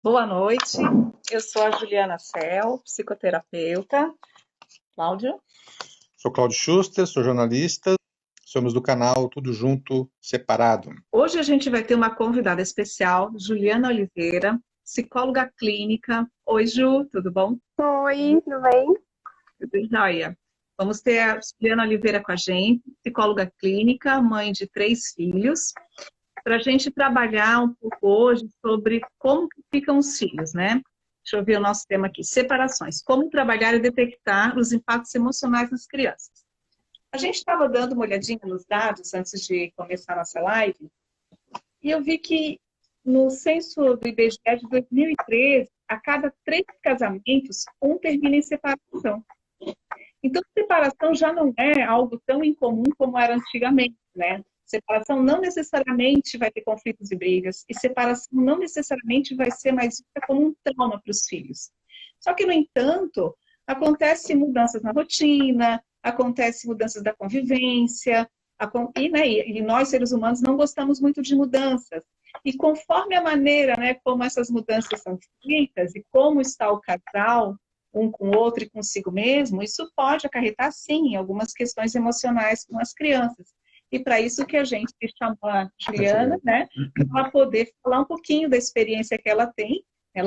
Boa noite, eu sou a Juliana Cel, psicoterapeuta. Cláudio? Sou Cláudio Schuster, sou jornalista, somos do canal Tudo Junto, Separado. Hoje a gente vai ter uma convidada especial, Juliana Oliveira, psicóloga clínica. Oi, Ju, tudo bom? Oi, tudo bem? Tudo jóia. Vamos ter a Juliana Oliveira com a gente, psicóloga clínica, mãe de 3 filhos, para a gente trabalhar um pouco hoje sobre como que ficam os filhos, né? Deixa eu ver o nosso tema aqui, separações. Como trabalhar e detectar os impactos emocionais nas crianças. A gente estava dando uma olhadinha nos dados antes de começar a nossa live, e eu vi que no censo do IBGE de 2013, a cada 3 casamentos, um termina em separação. Então, separação já não é algo tão incomum como era antigamente, né? Separação não necessariamente vai ter conflitos e brigas, e separação não necessariamente vai ser mais vista como um trauma para os filhos. Só que, no entanto, acontecem mudanças na rotina, acontecem mudanças da convivência, e nós, seres humanos, não gostamos muito de mudanças. E conforme a maneira, né, como essas mudanças são feitas e como está o casal, um com o outro e consigo mesmo, isso pode acarretar, sim, em algumas questões emocionais com as crianças. E para isso que a gente chamou a Juliana, né, para poder falar um pouquinho da experiência que ela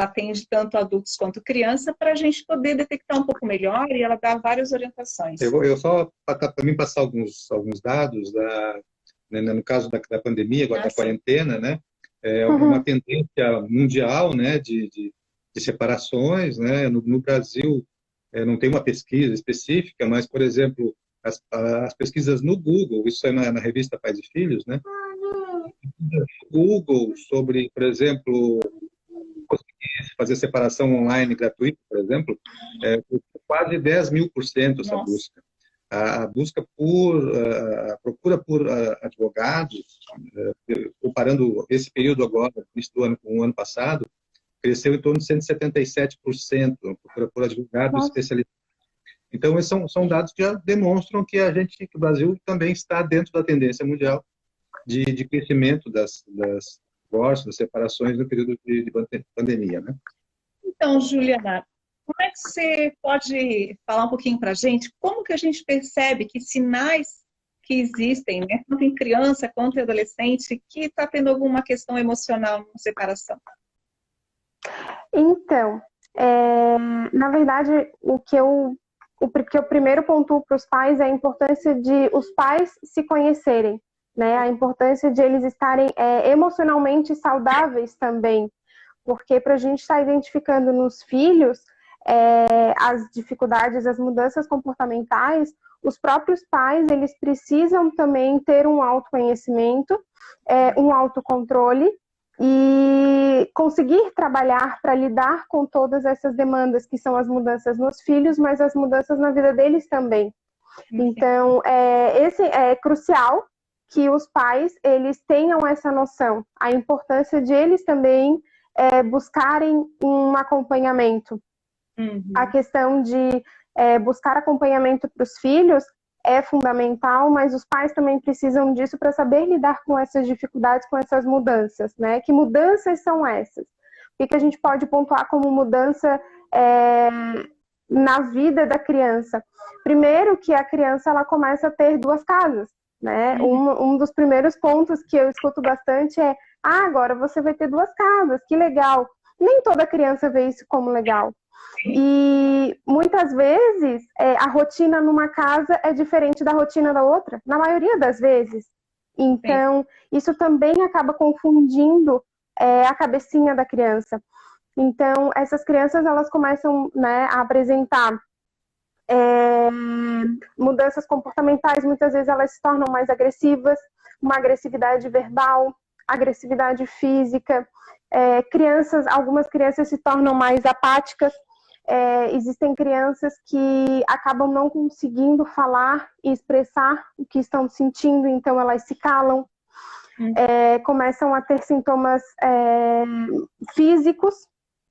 atende tanto adultos quanto criança, para a gente poder detectar um pouco melhor e ela dar várias orientações. Eu só, para mim, passar alguns dados, no caso da pandemia, agora da quarentena, né? É uma tendência mundial, né, de separações, né? No Brasil, não tem uma pesquisa específica, mas, por exemplo, as pesquisas no Google, isso é na revista Pais e Filhos, né? Google sobre, por exemplo, conseguir fazer separação online gratuita, por exemplo, quase 10.000% essa Nossa. busca. A busca a procura por advogados, comparando esse período agora, início do ano com o ano passado, cresceu em torno de 177%, procura por advogados especializados. Então, esses são dados que já demonstram que que o Brasil também está dentro da tendência mundial de crescimento das divórcios, das separações no período de pandemia, né? Então, Juliana, como é que você pode falar um pouquinho para a gente como que a gente percebe que sinais que existem, né, tanto em criança quanto em adolescente, que está tendo alguma questão emocional na separação? Então, na verdade, o que eu primeiro pontuo para os pais é a importância de os pais se conhecerem, né? A importância de eles estarem emocionalmente saudáveis também, porque para a gente estar identificando nos filhos as dificuldades, as mudanças comportamentais, os próprios pais, eles precisam também ter um autoconhecimento, um autocontrole e conseguir trabalhar para lidar com todas essas demandas que são as mudanças nos filhos, mas as mudanças na vida deles também. Então, esse é crucial que os pais, eles tenham essa noção, a importância de eles também buscarem um acompanhamento. A questão de buscar acompanhamento para os filhos é fundamental, mas os pais também precisam disso para saber lidar com essas dificuldades, com essas mudanças, né? Que mudanças são essas? O que a gente pode pontuar como mudança na vida da criança? Primeiro, que a criança ela começa a ter 2 casas, né? Um dos primeiros pontos que eu escuto bastante é: agora você vai ter 2 casas, que legal. Nem toda criança vê isso como legal. E muitas vezes a rotina numa casa é diferente da rotina da outra, na maioria das vezes. Então, isso também acaba confundindo a cabecinha da criança. Então, essas crianças, elas começam, né, a apresentar mudanças comportamentais, muitas vezes elas se tornam mais agressivas, uma agressividade verbal, agressividade física. Algumas crianças se tornam mais apáticas. Existem crianças que acabam não conseguindo falar e expressar o que estão sentindo, então elas se calam, começam a ter sintomas físicos,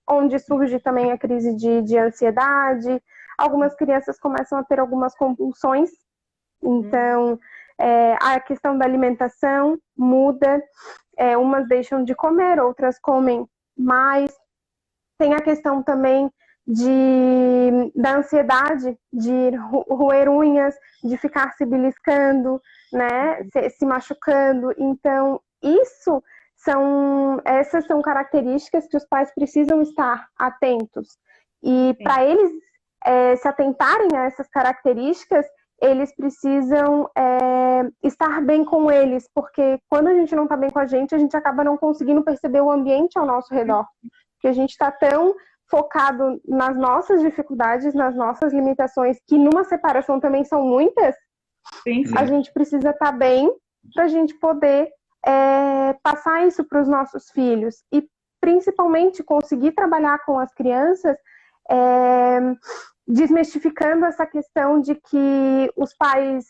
onde surge também a crise de ansiedade. Algumas crianças começam a ter algumas compulsões, então a questão da alimentação muda, umas deixam de comer, outras comem mais. tem a questão também da ansiedade, de roer unhas, de ficar se beliscando, né, se machucando. Então, essas são características que os pais precisam estar atentos. E para eles se atentarem a essas características, eles precisam estar bem com eles, porque quando a gente não está bem com a gente acaba não conseguindo perceber o ambiente ao nosso redor. Porque a gente está tão focado nas nossas dificuldades, nas nossas limitações, que numa separação também são muitas. Sim. A gente precisa estar bem para a gente poder passar isso para os nossos filhos. E principalmente conseguir trabalhar com as crianças desmistificando essa questão de que os pais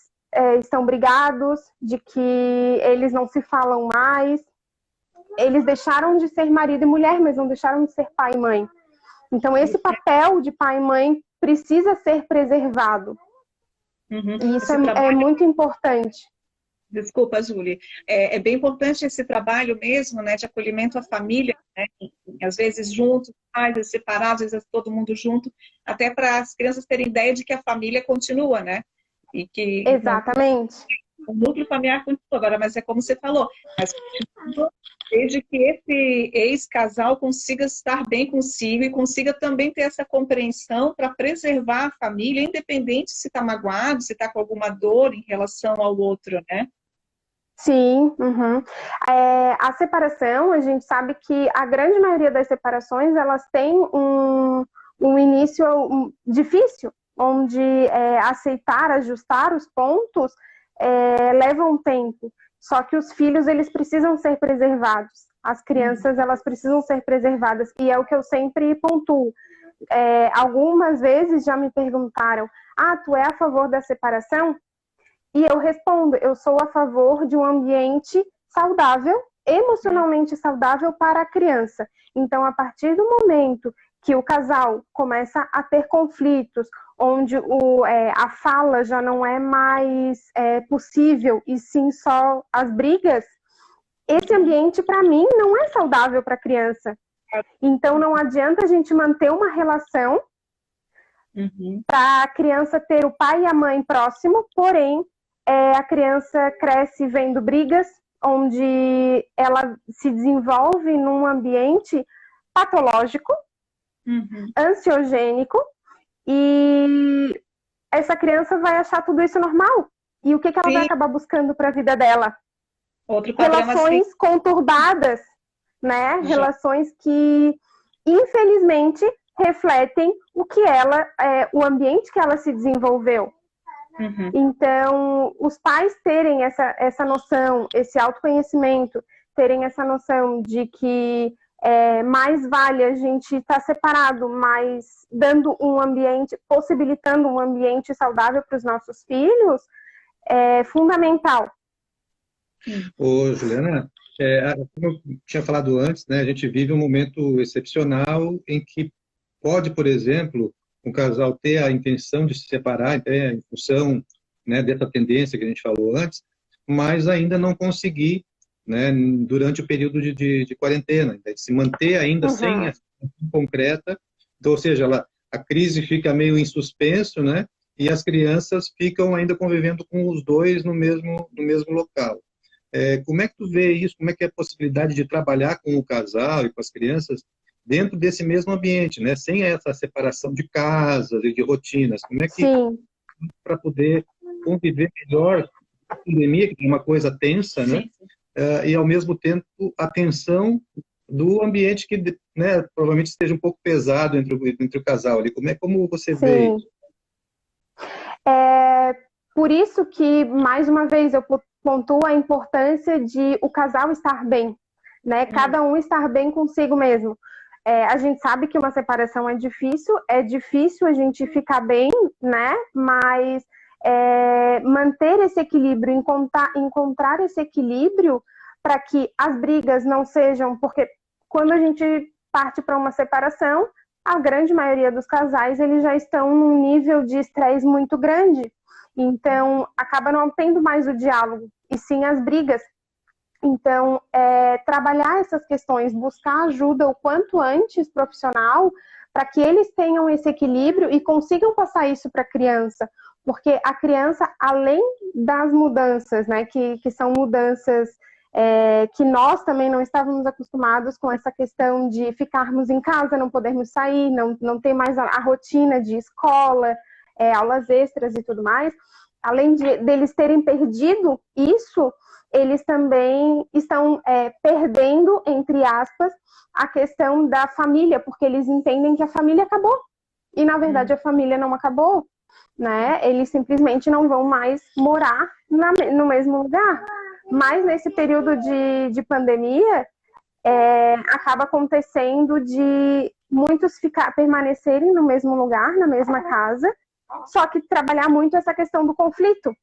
estão brigados, de que eles não se falam mais. Eles deixaram de ser marido e mulher, mas não deixaram de ser pai e mãe. Então, esse papel de pai e mãe precisa ser preservado. E isso é muito importante. Desculpa, Júlia. É bem importante esse trabalho mesmo, né, de acolhimento à família, né, às vezes juntos, às vezes separados, às vezes todo mundo junto, até para as crianças terem ideia de que a família continua, né? E que exatamente. O núcleo familiar continua agora, mas é como você falou, mas desde que esse ex-casal consiga estar bem consigo e consiga também ter essa compreensão para preservar a família, independente se está magoado, se está com alguma dor em relação ao outro, né? Sim, a separação, a gente sabe que a grande maioria das separações, elas têm um início difícil, onde aceitar, ajustar os pontos leva um tempo. Só que os filhos, eles precisam ser preservados. As crianças, elas precisam ser preservadas. E é o que eu sempre pontuo. Algumas vezes já me perguntaram, tu é a favor da separação? E eu respondo, eu sou a favor de um ambiente saudável, emocionalmente saudável para a criança. Então, a partir do momento que o casal começa a ter conflitos, onde a fala já não é mais possível, e sim só as brigas, esse ambiente, para mim, não é saudável para a criança. Então, não adianta a gente manter uma relação para a criança ter o pai e a mãe próximo, porém, a criança cresce vendo brigas, onde ela se desenvolve num ambiente patológico, ansiogênico, e essa criança vai achar tudo isso normal. E o que ela vai acabar buscando para a vida dela? Relações conturbadas, né? Relações que, infelizmente, refletem o ambiente que ela se desenvolveu. Então, os pais terem essa noção, esse autoconhecimento, terem essa noção de que mais vale a gente estar separado, mas dando um ambiente, possibilitando um ambiente saudável para os nossos filhos, é fundamental. Ô, Juliana, como eu tinha falado antes, né, a gente vive um momento excepcional em que pode, por exemplo, um casal ter a intenção de se separar, em função, né, dessa tendência que a gente falou antes, mas ainda não conseguir, né, durante o período de quarentena, de se manter ainda sem a situação concreta, então, ou seja, a crise fica meio em suspenso, né, e as crianças ficam ainda convivendo com os dois no mesmo local. Como é que tu vê isso? Como é que é a possibilidade de trabalhar com o casal e com as crianças dentro desse mesmo ambiente, né? Sem essa separação de casas e de rotinas? Como é que para poder conviver melhor com a pandemia, que é uma coisa tensa, né? E ao mesmo tempo a tensão do ambiente que, né, provavelmente esteja um pouco pesado entre o casal ali. Como você vê isso? Por isso que, mais uma vez, eu pontuo a importância de o casal estar bem, né? Cada um estar bem consigo mesmo. A gente sabe que uma separação é difícil a gente ficar bem, né? Mas manter esse equilíbrio, encontrar esse equilíbrio para que as brigas não sejam... Porque quando a gente parte para uma separação, a grande maioria dos casais, eles já estão num nível de estresse muito grande. Então, acaba não tendo mais o diálogo, e sim as brigas. Então, trabalhar essas questões, buscar ajuda o quanto antes profissional, para que eles tenham esse equilíbrio e consigam passar isso para a criança. Porque a criança, além das mudanças, né, que são mudanças que nós também não estávamos acostumados com essa questão de ficarmos em casa, não podermos sair, não ter mais a rotina de escola, aulas extras e tudo mais, além deles terem perdido isso, eles também estão perdendo, entre aspas, a questão da família, porque eles entendem que a família acabou. E, na verdade, a família não acabou, né? Eles simplesmente não vão mais morar no mesmo lugar. Mas, nesse período de pandemia, acaba acontecendo de muitos permanecerem no mesmo lugar, na mesma casa, só que trabalhar muito essa questão do conflito.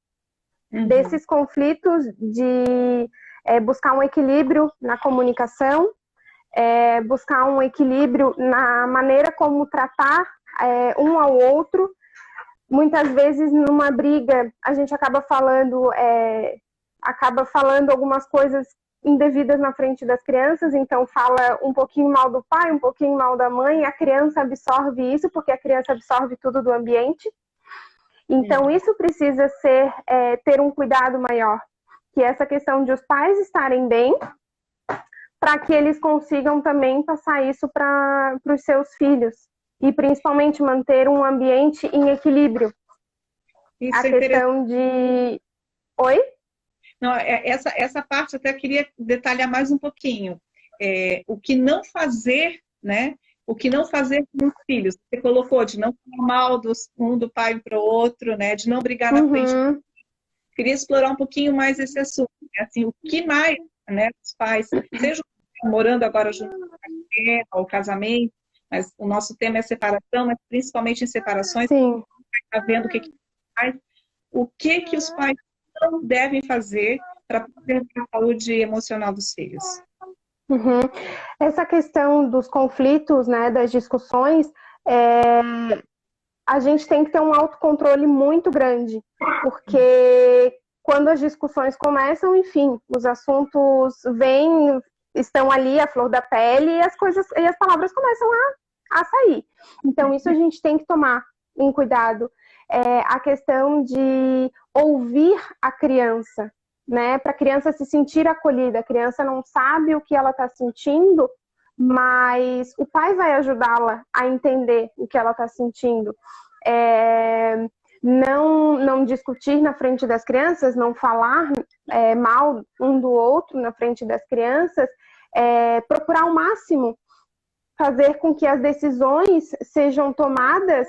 Desses conflitos de buscar um equilíbrio na comunicação, buscar um equilíbrio na maneira como tratar um ao outro. Muitas vezes, numa briga, a gente acaba falando algumas coisas indevidas na frente das crianças, então fala um pouquinho mal do pai, um pouquinho mal da mãe, a criança absorve isso, porque a criança absorve tudo do ambiente. Então, isso precisa ter um cuidado maior, que é essa questão de os pais estarem bem, para que eles consigam também passar isso para os seus filhos. E, principalmente, manter um ambiente em equilíbrio. Isso a questão de... Oi? Não, essa parte eu até queria detalhar mais um pouquinho. O que não fazer, né? O que não fazer com os filhos. Você colocou de não falar mal um do pai para o outro, né? De não brigar na frente. Queria explorar um pouquinho mais esse assunto. Assim, o que mais, né? Os pais, sejam morando agora junto com a guerra, ou casamento, mas o nosso tema é separação, mas principalmente em separações. Sim. Está vendo o que os pais não devem fazer para proteger a saúde emocional dos filhos. Essa questão dos conflitos, né, das discussões, a gente tem que ter um autocontrole muito grande, porque quando as discussões começam, enfim, os assuntos estão ali à flor da pele e as palavras começam a sair. Então, isso a gente tem que tomar um cuidado. A questão de ouvir a criança, né? Para a criança se sentir acolhida. A criança não sabe o que ela está sentindo, mas o pai vai ajudá-la a entender o que ela está sentindo. Não discutir na frente das crianças, não falar mal um do outro na frente das crianças, procurar ao máximo fazer com que as decisões sejam tomadas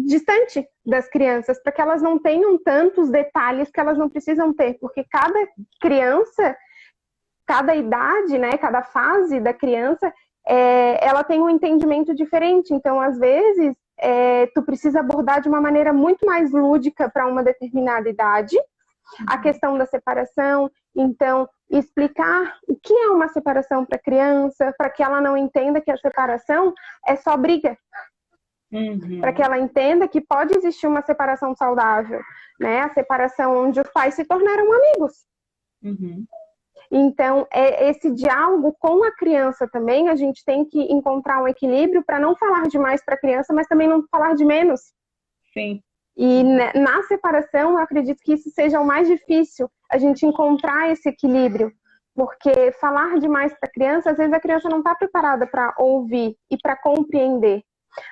distante das crianças, para que elas não tenham tantos detalhes que elas não precisam ter, porque cada criança, cada idade, né, cada fase da criança, ela tem um entendimento diferente. Então, às vezes, tu precisa abordar de uma maneira muito mais lúdica para uma determinada idade, a questão da separação. Então, explicar o que é uma separação para a criança, para que ela não entenda que a separação é só briga. Para que ela entenda que pode existir uma separação saudável, né? A separação onde os pais se tornaram amigos. Então, esse diálogo com a criança também, a gente tem que encontrar um equilíbrio para não falar demais para a criança, mas também não falar de menos. Sim. E na separação, eu acredito que isso seja o mais difícil, a gente encontrar esse equilíbrio. Porque falar demais para a criança, às vezes a criança não está preparada para ouvir e para compreender.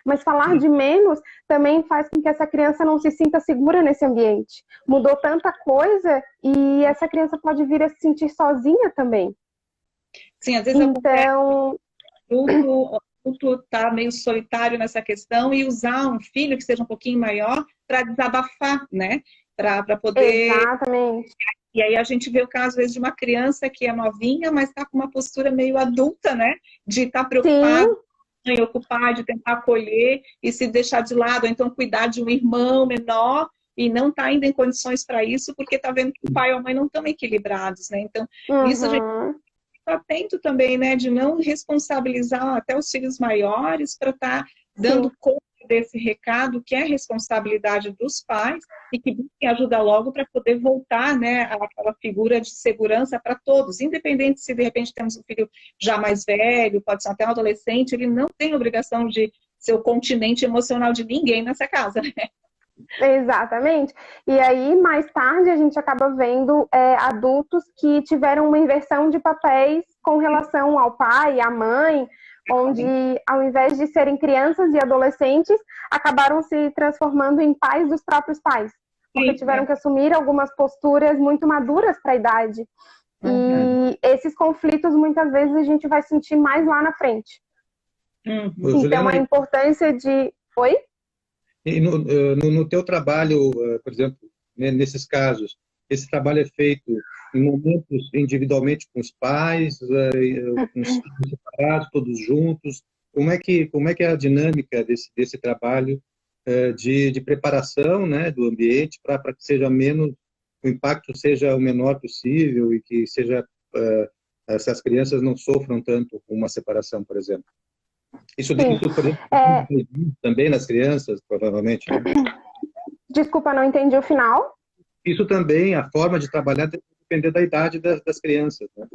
Mas falar de menos também faz com que essa criança não se sinta segura nesse ambiente. Mudou tanta coisa e essa criança pode vir a se sentir sozinha também. Sim, às vezes então... o adulto está meio solitário nessa questão e usar um filho que seja um pouquinho maior para desabafar, né? Para poder... Exatamente. E aí a gente vê o caso, às vezes, de uma criança que é novinha, mas está com uma postura meio adulta, né? De estar preocupada. Sim. Em ocupar, de tentar acolher e se deixar de lado, ou então cuidar de um irmão menor e não está ainda em condições para isso, porque está vendo que o pai ou a mãe não estão equilibrados, né? Então, isso a gente está atento também, né? De não responsabilizar até os filhos maiores para estar dando conta dê esse recado que é responsabilidade dos pais e que busquem ajuda logo para poder voltar, né, àquela figura de segurança para todos, independente se de repente temos um filho já mais velho, pode ser até um adolescente, ele não tem obrigação de ser o continente emocional de ninguém nessa casa, né? Exatamente. E aí, mais tarde, a gente acaba vendo adultos que tiveram uma inversão de papéis com relação ao pai, à mãe, onde, ao invés de serem crianças e adolescentes, acabaram se transformando em pais dos próprios pais. Porque tiveram que assumir algumas posturas muito maduras para a idade. E esses conflitos, muitas vezes, a gente vai sentir mais lá na frente. Então, Juliana, a importância de... Oi? E no teu trabalho, por exemplo, né, nesses casos, esse trabalho é feito em momentos individualmente com os pais, com os filhos separados, todos juntos? Como é que é a dinâmica desse trabalho de preparação, né, do ambiente para que seja menos, o impacto seja o menor possível e que seja se as crianças não sofram tanto com uma separação, por exemplo? Isso por exemplo, também nas crianças, provavelmente, né? Desculpa, não entendi o final. Isso também, a forma de trabalhar depende da idade das crianças, né?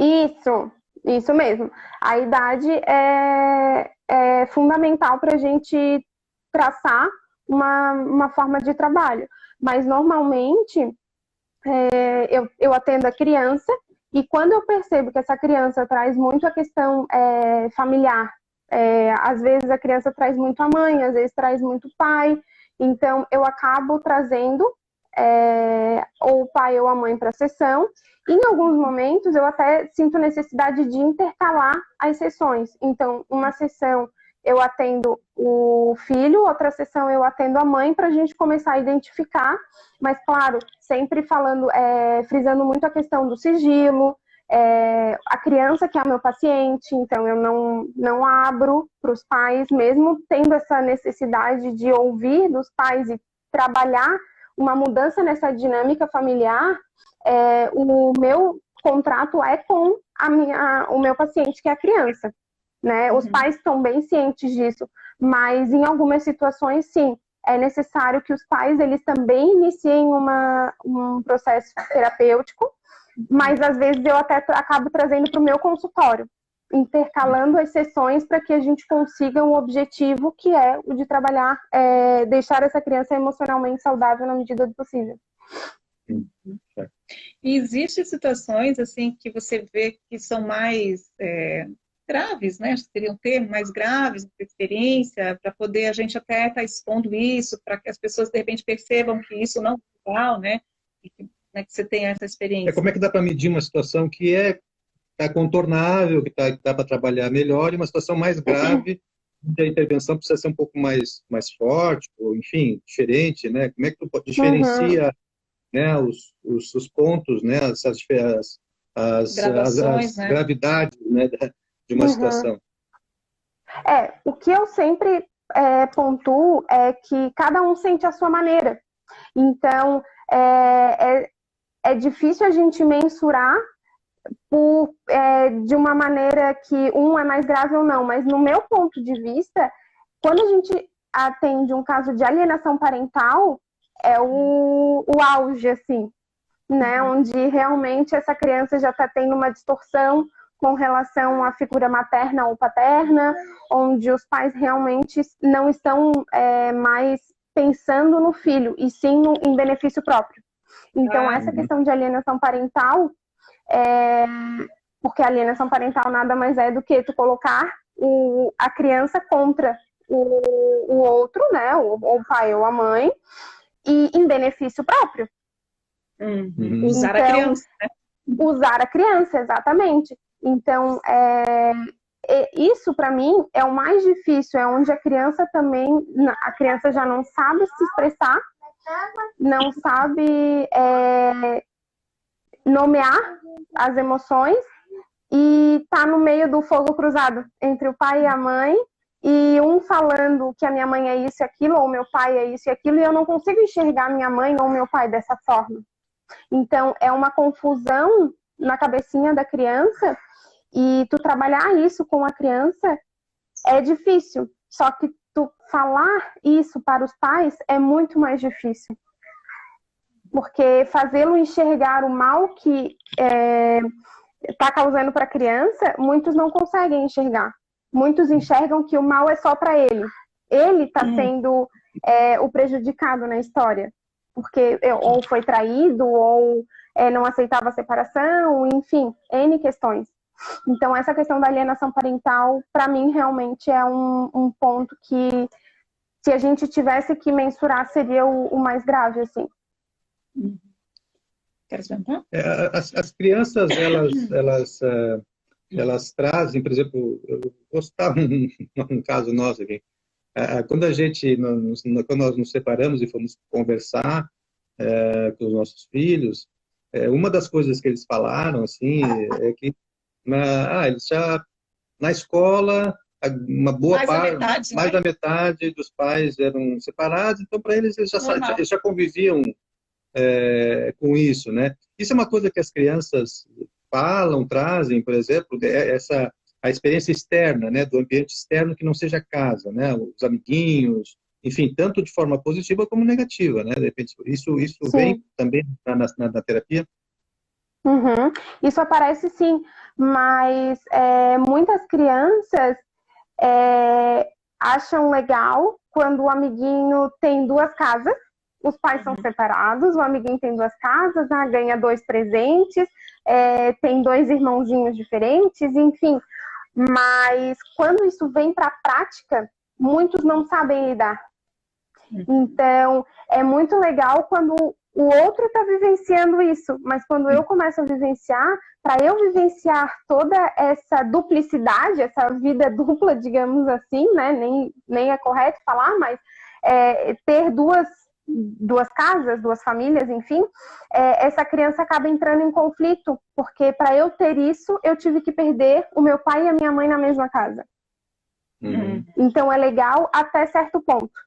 Isso mesmo. A idade é fundamental para a gente traçar uma forma de trabalho. Mas, normalmente, eu atendo a criança e quando eu percebo que essa criança traz muito a questão familiar, às vezes a criança traz muito a mãe, às vezes traz muito o pai, então eu acabo trazendo ou o pai ou a mãe para a sessão. Em alguns momentos eu até sinto necessidade de intercalar as sessões. Então, uma sessão eu atendo o filho, outra sessão eu atendo a mãe, para a gente começar a identificar, mas claro, sempre falando, frisando muito a questão do sigilo, a criança que é o meu paciente, então eu não abro para os pais, mesmo tendo essa necessidade de ouvir dos pais e trabalhar uma mudança nessa dinâmica familiar. O meu contrato é com o meu paciente, que é a criança, né? Os pais estão bem cientes disso, mas em algumas situações, sim, é necessário que os pais eles também iniciem um processo terapêutico, mas às vezes eu até acabo trazendo para o meu consultório, intercalando as sessões para que a gente consiga um objetivo, que é o de trabalhar, deixar essa criança emocionalmente saudável na medida do possível. E existem situações assim que você vê que são mais graves, né? Seria um termo mais graves de experiência, para poder a gente até estar expondo isso, para que as pessoas de repente percebam que isso não é legal, né? E que você tenha essa experiência. Como é que dá para medir uma situação que tá contornável, que dá para trabalhar melhor, e uma situação mais grave, onde a intervenção precisa ser um pouco mais forte, ou enfim, diferente, né? Como é que tu diferencia né, os pontos, né, as né? gravidades, né, de uma situação? O que eu sempre pontuo é que cada um sente a sua maneira. Então, é difícil a gente mensurar de uma maneira que um é mais grave ou não, mas no meu ponto de vista, quando a gente atende um caso de alienação parental, é o auge, assim, né? Onde realmente essa criança já está tendo uma distorção com relação à figura materna ou paterna, onde os pais realmente não estão mais pensando no filho, e sim em benefício próprio. Então, essa questão de alienação parental, porque a alienação parental nada mais é do que tu colocar a criança contra o outro, né? Ou o pai ou a mãe, e em benefício próprio. Usar a criança, né? Usar a criança, exatamente. Então, isso para mim é o mais difícil, é onde a criança já não sabe se expressar, não sabe nomear as emoções, e tá no meio do fogo cruzado entre o pai e a mãe, e um falando que a minha mãe é isso e aquilo, ou meu pai é isso e aquilo, e eu não consigo enxergar minha mãe ou meu pai dessa forma. Então, é uma confusão na cabecinha da criança, e tu trabalhar isso com a criança é difícil. Só que tu falar isso para os pais é muito mais difícil. Porque fazê-lo enxergar o mal que está causando para a criança, muitos não conseguem enxergar. Muitos enxergam que o mal é só para ele. Ele está sendo o prejudicado na história. Porque ou foi traído, ou não aceitava a separação, enfim, N questões. Então, essa questão da alienação parental, para mim, realmente é um ponto que, se a gente tivesse que mensurar, seria o mais grave, assim. Quer comentar? As crianças, elas trazem, por exemplo, eu vou citar um caso nosso aqui. Quando quando nós nos separamos e fomos conversar com os nossos filhos, uma das coisas que eles falaram, assim, é que eles já, na escola, uma boa parte, mais da metade dos pais eram separados, então para eles eles já conviviam com isso, né? Isso é uma coisa que as crianças falam, trazem, por exemplo, a experiência externa, né, do ambiente externo que não seja casa, né, os amiguinhos, enfim, tanto de forma positiva como negativa, né? De repente, isso vem também na terapia. Uhum. Isso aparece sim, mas muitas crianças acham legal quando o amiguinho tem 2 casas, os pais são separados, o amiguinho tem 2 casas, ganha 2 presentes, tem 2 irmãozinhos diferentes, enfim. Mas quando isso vem para a prática, muitos não sabem lidar. Então, é muito legal quando o outro está vivenciando isso, mas quando eu começo a vivenciar, para eu vivenciar toda essa duplicidade, essa vida dupla, digamos assim, né? Nem é correto falar, mas ter duas casas, 2 famílias, enfim, essa criança acaba entrando em conflito, porque para eu ter isso, eu tive que perder o meu pai e a minha mãe na mesma casa. Então é legal até certo ponto.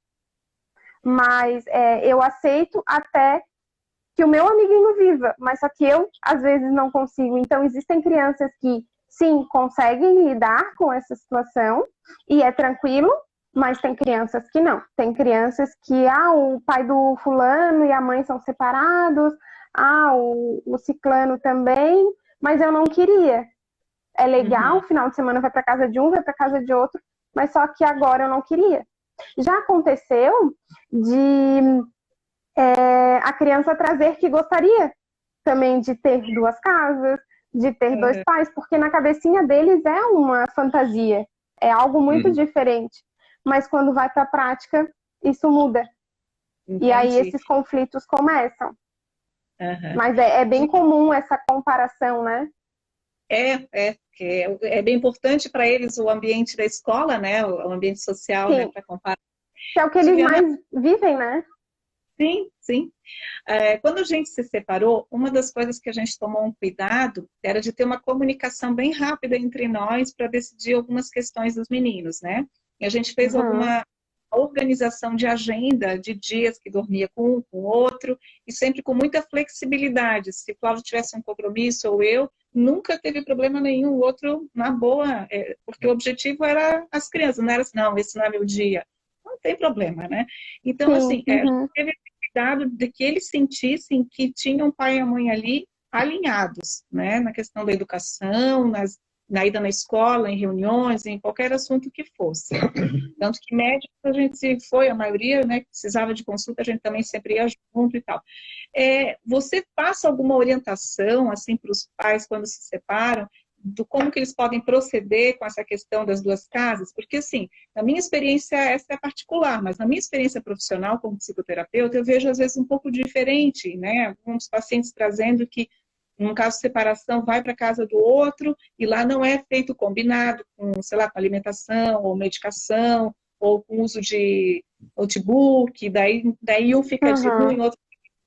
Mas eu aceito até que o meu amiguinho viva, mas só que eu, às vezes, não consigo. Então, existem crianças que, sim, conseguem lidar com essa situação e é tranquilo, mas tem crianças que não. Tem crianças que, o pai do fulano e a mãe são separados, o ciclano também, mas eu não queria. É legal, final de semana vai para casa de um, vai para casa de outro, mas só que agora eu não queria. Já aconteceu de a criança trazer que gostaria também de ter 2 casas, de ter 2 pais, porque na cabecinha deles é uma fantasia, é algo muito diferente. Mas quando vai para a prática, isso muda. Entendi. E aí esses conflitos começam. Mas é bem comum essa comparação, né? É bem importante para eles o ambiente da escola, né? O ambiente social, né? Para comparar. Que é o que eles mais vivem, né? Sim. Quando a gente se separou, uma das coisas que a gente tomou um cuidado era de ter uma comunicação bem rápida entre nós para decidir algumas questões dos meninos, né? E a gente fez alguma organização de agenda, de dias que dormia com um, com o outro, e sempre com muita flexibilidade. Se o Cláudio tivesse um compromisso ou eu, nunca teve problema nenhum, o outro na boa, porque o objetivo era as crianças, não era assim, não, esse não é meu dia. Não tem problema, né? Então, assim, a gente teve cuidado de que eles sentissem que tinham pai e a mãe ali alinhados, né? Na questão da educação, na ida na escola, em reuniões, em qualquer assunto que fosse. Tanto que médicos a gente foi, a maioria, né, que precisava de consulta, a gente também sempre ia junto e tal. Você passa alguma orientação, assim, para os pais quando se separam, do como que eles podem proceder com essa questão das 2 casas? Porque, assim, na minha experiência, essa é particular, mas na minha experiência profissional como psicoterapeuta, eu vejo, às vezes, um pouco diferente, né? Alguns pacientes trazendo que, num caso de separação, vai para a casa do outro e lá não é feito combinado com, sei lá, com alimentação ou medicação ou com uso de notebook, daí um fica de ruim, outro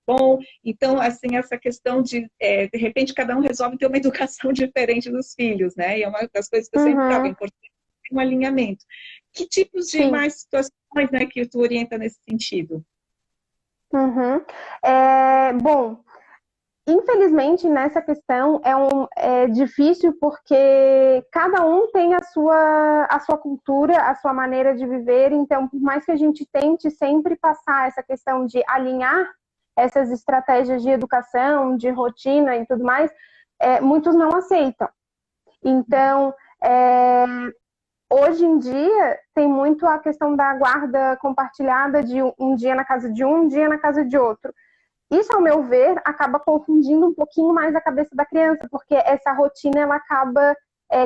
bom. Então, assim, essa questão de repente, cada um resolve ter uma educação diferente dos filhos, né? E é uma das coisas que eu sempre falo, é importante ter um alinhamento. Que tipos de mais situações, né, que tu orienta nesse sentido? Bom, Infelizmente, nessa questão é difícil porque cada um tem a sua cultura, a sua maneira de viver. Então, por mais que a gente tente sempre passar essa questão de alinhar essas estratégias de educação, de rotina e tudo mais, muitos não aceitam. Então, hoje em dia, tem muito a questão da guarda compartilhada de um dia na casa de um dia na casa de outro. Isso, ao meu ver, acaba confundindo um pouquinho mais a cabeça da criança, porque essa rotina ela acaba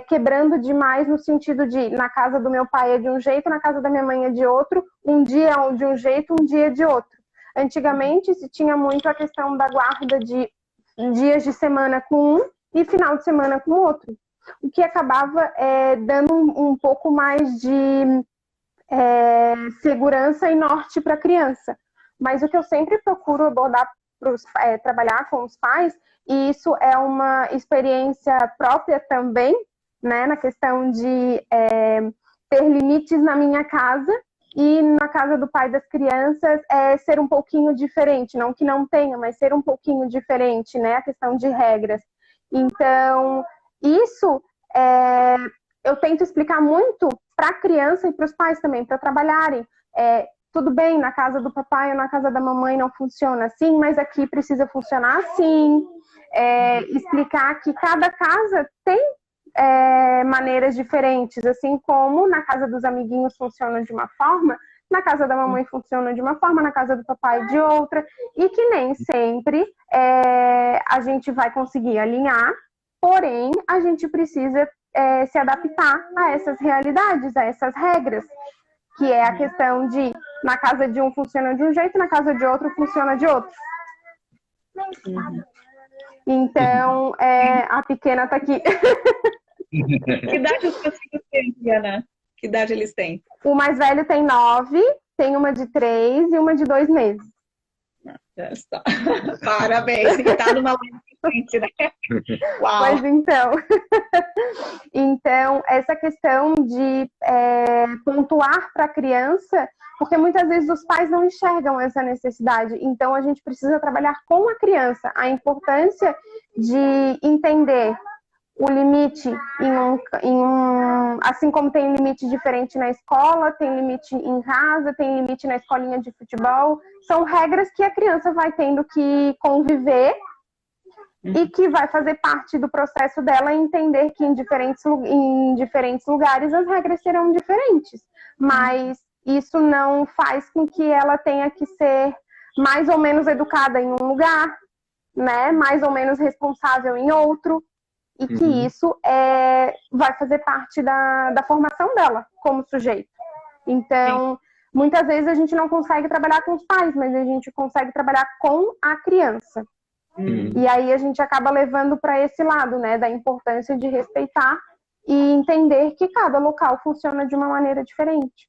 quebrando demais no sentido de na casa do meu pai é de um jeito, na casa da minha mãe é de outro, um dia de um jeito, um dia de outro. Antigamente se tinha muito a questão da guarda de dias de semana com um e final de semana com outro, o que acabava dando um pouco mais de segurança e norte para a criança. Mas o que eu sempre procuro abordar, trabalhar com os pais, e isso é uma experiência própria também, né, na questão de ter limites na minha casa e na casa do pai das crianças ser um pouquinho diferente, não que não tenha, mas ser um pouquinho diferente, né, a questão de regras. Então, isso eu tento explicar muito para a criança e para os pais também, para trabalharem. Tudo bem, na casa do papai ou na casa da mamãe não funciona assim, mas aqui precisa funcionar assim. Explicar que cada casa tem maneiras diferentes, assim como na casa dos amiguinhos funciona de uma forma, na casa da mamãe funciona de uma forma, na casa do papai de outra, e que nem sempre a gente vai conseguir alinhar, porém a gente precisa se adaptar a essas realidades, a essas regras, que é a questão de na casa de um funciona de um jeito, na casa de outro funciona de outro. Então, a pequena tá aqui. Que idade os seus filhos têm, Diana? Que idade eles têm? O mais velho tem 9, tem uma de 3 e uma de 2 meses. Já está. Parabéns, está numa linha de frente, né? Uau! Pois então. Então, essa questão de pontuar para a criança, porque muitas vezes os pais não enxergam essa necessidade. Então, a gente precisa trabalhar com a criança a importância de entender o limite assim como tem limite diferente na escola, tem limite em casa, tem limite na escolinha de futebol. São regras que a criança vai tendo que conviver e que vai fazer parte do processo dela entender que em diferentes lugares as regras serão diferentes. Mas isso não faz com que ela tenha que ser mais ou menos educada em um lugar, né? Mais ou menos responsável em outro. E que isso vai fazer parte da formação dela como sujeito. Então, muitas vezes a gente não consegue trabalhar com os pais, mas a gente consegue trabalhar com a criança. E aí a gente acaba levando para esse lado, né, da importância de respeitar e entender que cada local funciona de uma maneira diferente.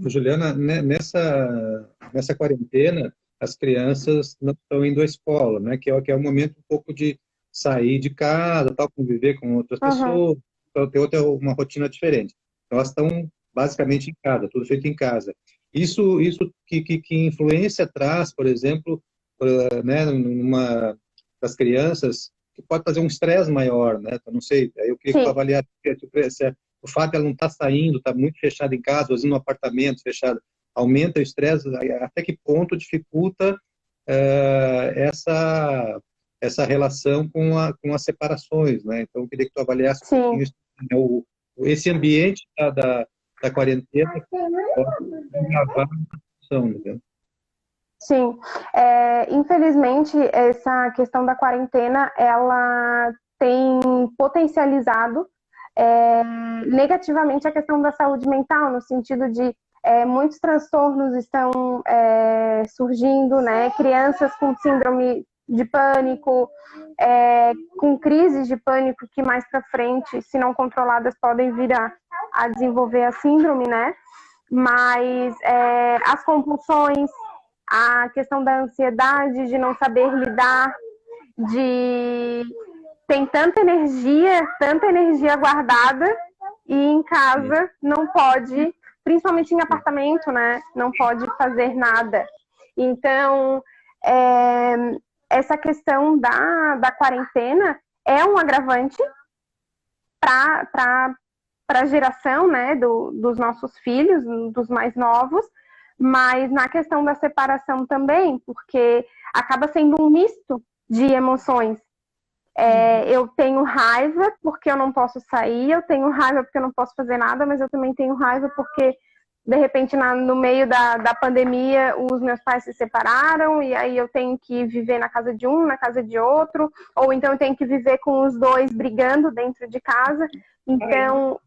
Juliana, nessa quarentena, as crianças não estão indo à escola, né, que é um momento um pouco de sair de casa, tal, conviver com outras pessoas, ter uma rotina diferente. Então, elas estão basicamente em casa, tudo feito em casa. Isso que influência traz, por exemplo, né, das crianças, que pode fazer um estresse maior, né? Eu não sei, eu queria que tu avaliasse o fato de ela não estar saindo, estar muito fechada em casa, ou no apartamento fechado, aumenta o estresse, até que ponto dificulta essa relação com as separações, né? Então, eu queria que tu avaliasse um pouquinho isso, esse ambiente da quarentena pode gravar a discussão, né? Sim. Infelizmente, essa questão da quarentena, ela tem potencializado negativamente a questão da saúde mental, no sentido de muitos transtornos estão surgindo, né? Crianças com síndrome de pânico, com crises de pânico que mais para frente, se não controladas, podem vir a desenvolver a síndrome, né? Mas as compulsões, a questão da ansiedade, de não saber lidar, tem tanta energia guardada e em casa não pode, principalmente em apartamento, né? Não pode fazer nada. Então, essa questão da quarentena é um agravante para a geração, né, dos nossos filhos, dos mais novos, mas na questão da separação também, porque acaba sendo um misto de emoções. Eu tenho raiva porque eu não posso sair, eu tenho raiva porque eu não posso fazer nada, mas eu também tenho raiva porque, de repente, no meio da pandemia, os meus pais se separaram e aí eu tenho que viver na casa de um, na casa de outro, ou então eu tenho que viver com os dois brigando dentro de casa. Então,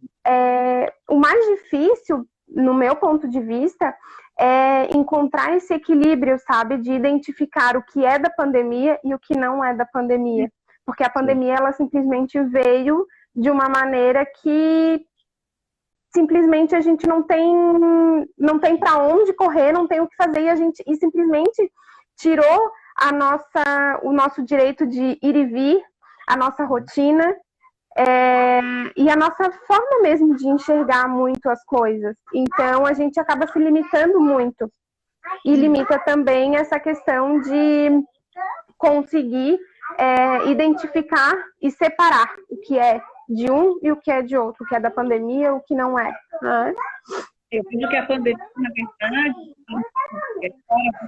o mais difícil, no meu ponto de vista, é encontrar esse equilíbrio, sabe? De identificar o que é da pandemia e o que não é da pandemia. Porque a pandemia, ela simplesmente veio de uma maneira que simplesmente a gente não tem para onde correr, não tem o que fazer, e simplesmente tirou o nosso direito de ir e vir, a nossa rotina, e a nossa forma mesmo de enxergar muito as coisas. Então, a gente acaba se limitando muito. E limita também essa questão de conseguir identificar e separar o que é de um e o que é de outro, o que é da pandemia e o que não é. Eu vejo que a pandemia, na verdade,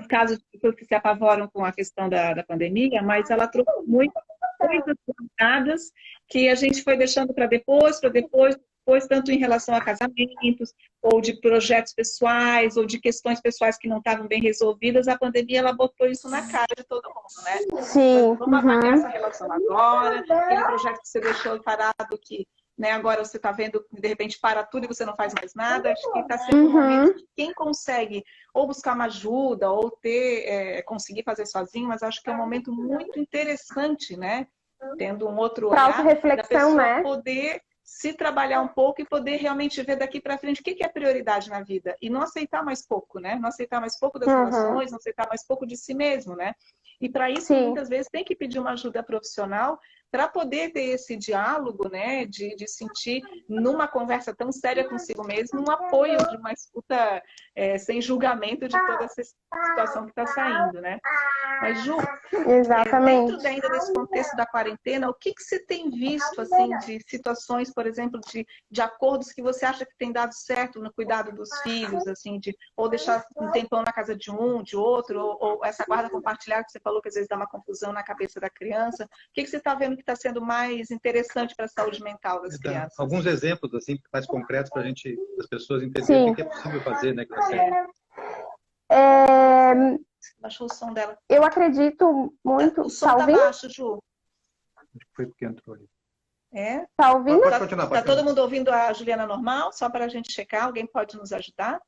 os casos de pessoas que se apavoram com a questão da pandemia, mas ela trouxe muitas coisas contadas que a gente foi deixando para depois, tanto em relação a casamentos, ou de projetos pessoais, ou de questões pessoais que não estavam bem resolvidas. A pandemia, ela botou isso na cara de todo mundo, né? Sim. Vamos avaliar essa relação agora, aquele projeto que você deixou parado, que, né, agora você está vendo, de repente, para tudo e você não faz mais nada. Acho que está sendo um momento que quem consegue ou buscar uma ajuda, ou conseguir fazer sozinho, mas acho que é um momento muito interessante, né? Tendo um outro olhar, autorreflexão, né? Poder se trabalhar um pouco e poder realmente ver daqui para frente o que é prioridade na vida. E não aceitar mais pouco, né? Não aceitar mais pouco das relações, não aceitar mais pouco de si mesmo, né? E para isso, muitas vezes, tem que pedir uma ajuda profissional para poder ter esse diálogo, né? De sentir, numa conversa tão séria consigo mesmo, um apoio de uma escuta sem julgamento de toda essa situação que está saindo, né? Mas, Ju, exatamente. Dentro ainda desse contexto da quarentena, o que você tem visto, assim, de situações, por exemplo, de acordos que você acha que tem dado certo no cuidado dos filhos, assim, ou deixar um tempão na casa de um, de outro, ou essa guarda compartilhada que você falou que às vezes dá uma confusão na cabeça da criança. O que você está vendo que está sendo mais interessante para a saúde mental das crianças? Alguns exemplos, assim, mais concretos para as pessoas entenderem o que é possível fazer, né? Baixou o som dela. Eu acredito muito... O som tá baixo, Ju. Acho que foi porque entrou ali. Tá ouvindo? Pode continuar, tá todo mundo ouvindo a Juliana normal? Só para a gente checar. Alguém pode nos ajudar?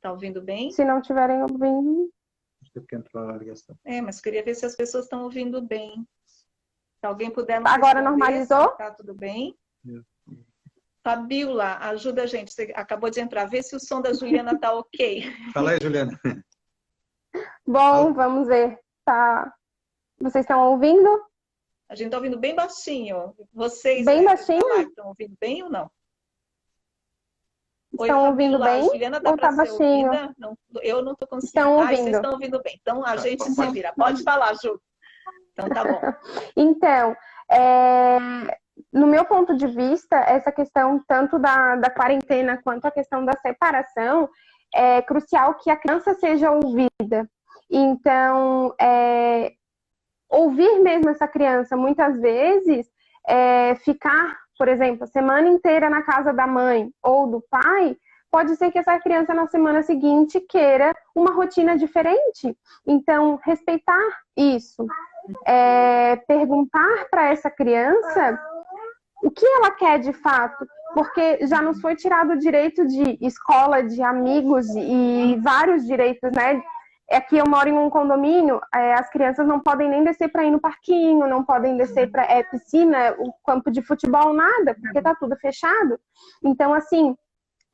Tá ouvindo bem? Se não estiverem ouvindo... Acho que é porque entrou a ligação. Mas queria ver se as pessoas estão ouvindo bem. Se alguém puder nos agora normalizou? Tá tudo bem? Fabiola, ajuda a gente. Você acabou de entrar. Vê se o som da Juliana tá ok. Fala aí, Juliana. Bom, vamos ver. Tá. Vocês estão ouvindo? A gente está ouvindo bem baixinho. Vocês bem baixinho? Estão ouvindo bem ou não? Estão ouvindo bem? A Juliana dá para ser ouvida? Não, eu não estou conseguindo. Estão ouvindo. Vocês estão ouvindo bem. Então a gente se vira. Pode falar, Ju. Então tá bom. Então, no meu ponto de vista, essa questão tanto da quarentena quanto a questão da separação, é crucial que a criança seja ouvida. Então, ouvir mesmo essa criança, muitas vezes, ficar, por exemplo, a semana inteira na casa da mãe ou do pai, pode ser que essa criança na semana seguinte queira uma rotina diferente. Então, respeitar isso. Perguntar para essa criança o que ela quer de fato, porque já nos foi tirado o direito de escola, de amigos e vários direitos, né? Aqui eu moro em um condomínio, as crianças não podem nem descer para ir no parquinho, não podem descer para piscina, o campo de futebol, nada, porque tá tudo fechado. Então, assim,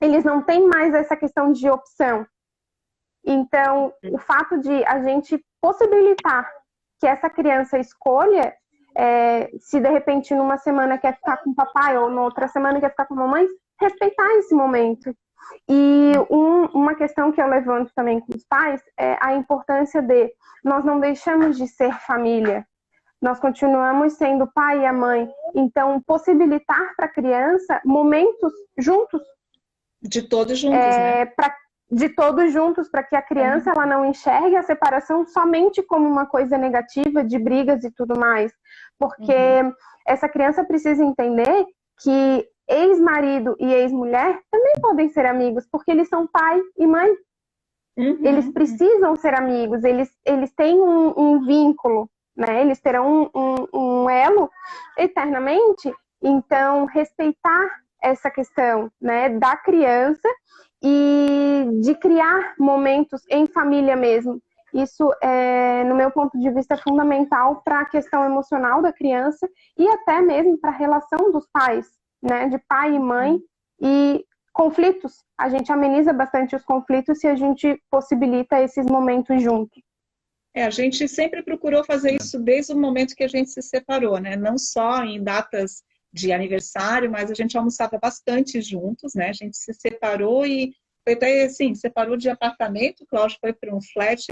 eles não têm mais essa questão de opção. Então, o fato de a gente possibilitar que essa criança escolha, se de repente numa semana quer ficar com o papai ou na outra semana quer ficar com a mamãe, respeitar esse momento. E uma questão que eu levanto também com os pais é a importância de nós não deixamos de ser família. Nós continuamos sendo o pai e a mãe. Então, possibilitar para a criança momentos juntos. De todos juntos, né? De todos juntos, para que a criança ela não enxergue a separação somente como uma coisa negativa, de brigas e tudo mais. Porque essa criança precisa entender que ex-marido e ex-mulher também podem ser amigos, porque eles são pai e mãe. Eles precisam ser amigos, eles têm um vínculo, né? Eles terão um elo eternamente. Então, respeitar essa questão, né, da criança e de criar momentos em família mesmo. Isso, no meu ponto de vista, é fundamental para a questão emocional da criança e até mesmo para a relação dos pais, né, de pai e mãe, e conflitos. A gente ameniza bastante os conflitos se a gente possibilita esses momentos juntos. A gente sempre procurou fazer isso desde o momento que a gente se separou, né? Não só em datas de aniversário, mas a gente almoçava bastante juntos, né? A gente se separou e foi até assim, separou de apartamento, o Cláudio foi para um flat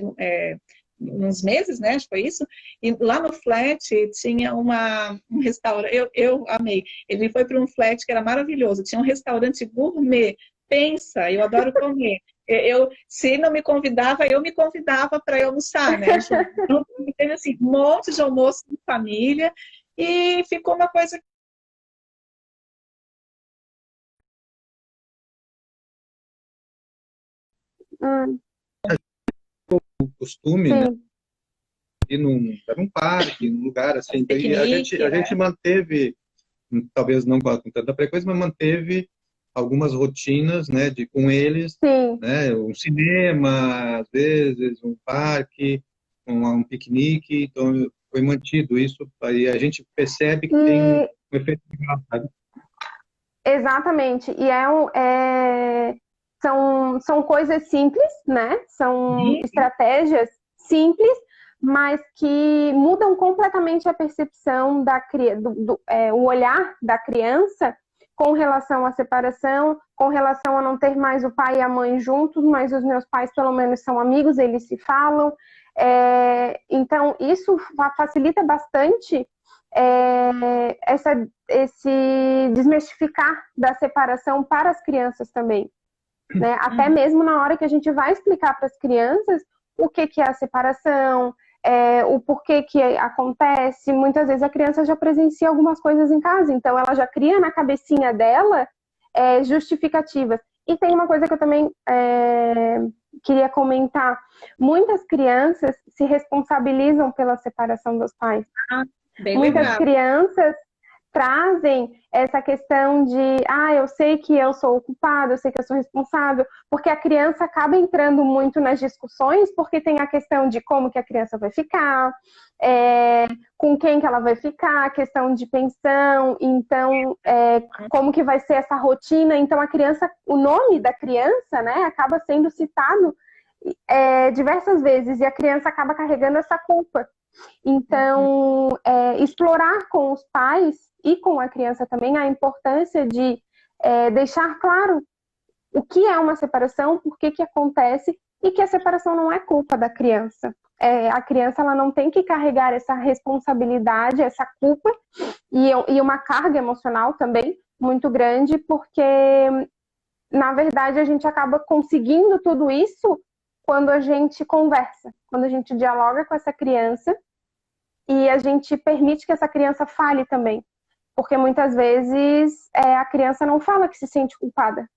uns meses, né? Acho que foi isso. E lá no flat tinha um restaurante, eu amei. Ele foi para um flat que era maravilhoso, tinha um restaurante gourmet. Pensa, eu adoro comer. Se não me convidava, eu me convidava para almoçar, né? Então, teve assim, um monte de almoço de família e ficou uma coisa. O costume, né? Ir num parque, num lugar assim. A gente manteve, talvez não com tanta frequência, mas manteve algumas rotinas, né, com eles, né, um cinema, às vezes, um parque, um piquenique, então foi mantido isso, aí a gente percebe que tem um efeito legal, sabe? Exatamente, e são coisas simples, né, são estratégias simples, mas que mudam completamente a percepção o olhar da criança com relação à separação, com relação a não ter mais o pai e a mãe juntos, mas os meus pais pelo menos são amigos, eles se falam. Então, isso facilita bastante esse desmistificar da separação para as crianças também. Né? Até mesmo na hora que a gente vai explicar para as crianças o que é a separação, o porquê que acontece. Muitas vezes a criança já presencia algumas coisas em casa, então ela já cria na cabecinha dela justificativas. E tem uma coisa que eu também queria comentar. Muitas crianças se responsabilizam pela separação dos pais. Muitas crianças trazem essa questão de eu sei que eu sou o culpado, eu sei que eu sou responsável, porque a criança acaba entrando muito nas discussões, porque tem a questão de como que a criança vai ficar, com quem que ela vai ficar, a questão de pensão, então como que vai ser essa rotina. Então a criança, o nome da criança, né, acaba sendo citado diversas vezes, e a criança acaba carregando essa culpa. Então, explorar com os pais e com a criança também a importância de deixar claro o que é uma separação, por que acontece, e que a separação não é culpa da criança. A criança ela não tem que carregar essa responsabilidade, essa culpa e uma carga emocional também muito grande, porque, na verdade, a gente acaba conseguindo tudo isso quando a gente conversa, quando a gente dialoga com essa criança e a gente permite que essa criança fale também. Porque muitas vezes a criança não fala que se sente culpada.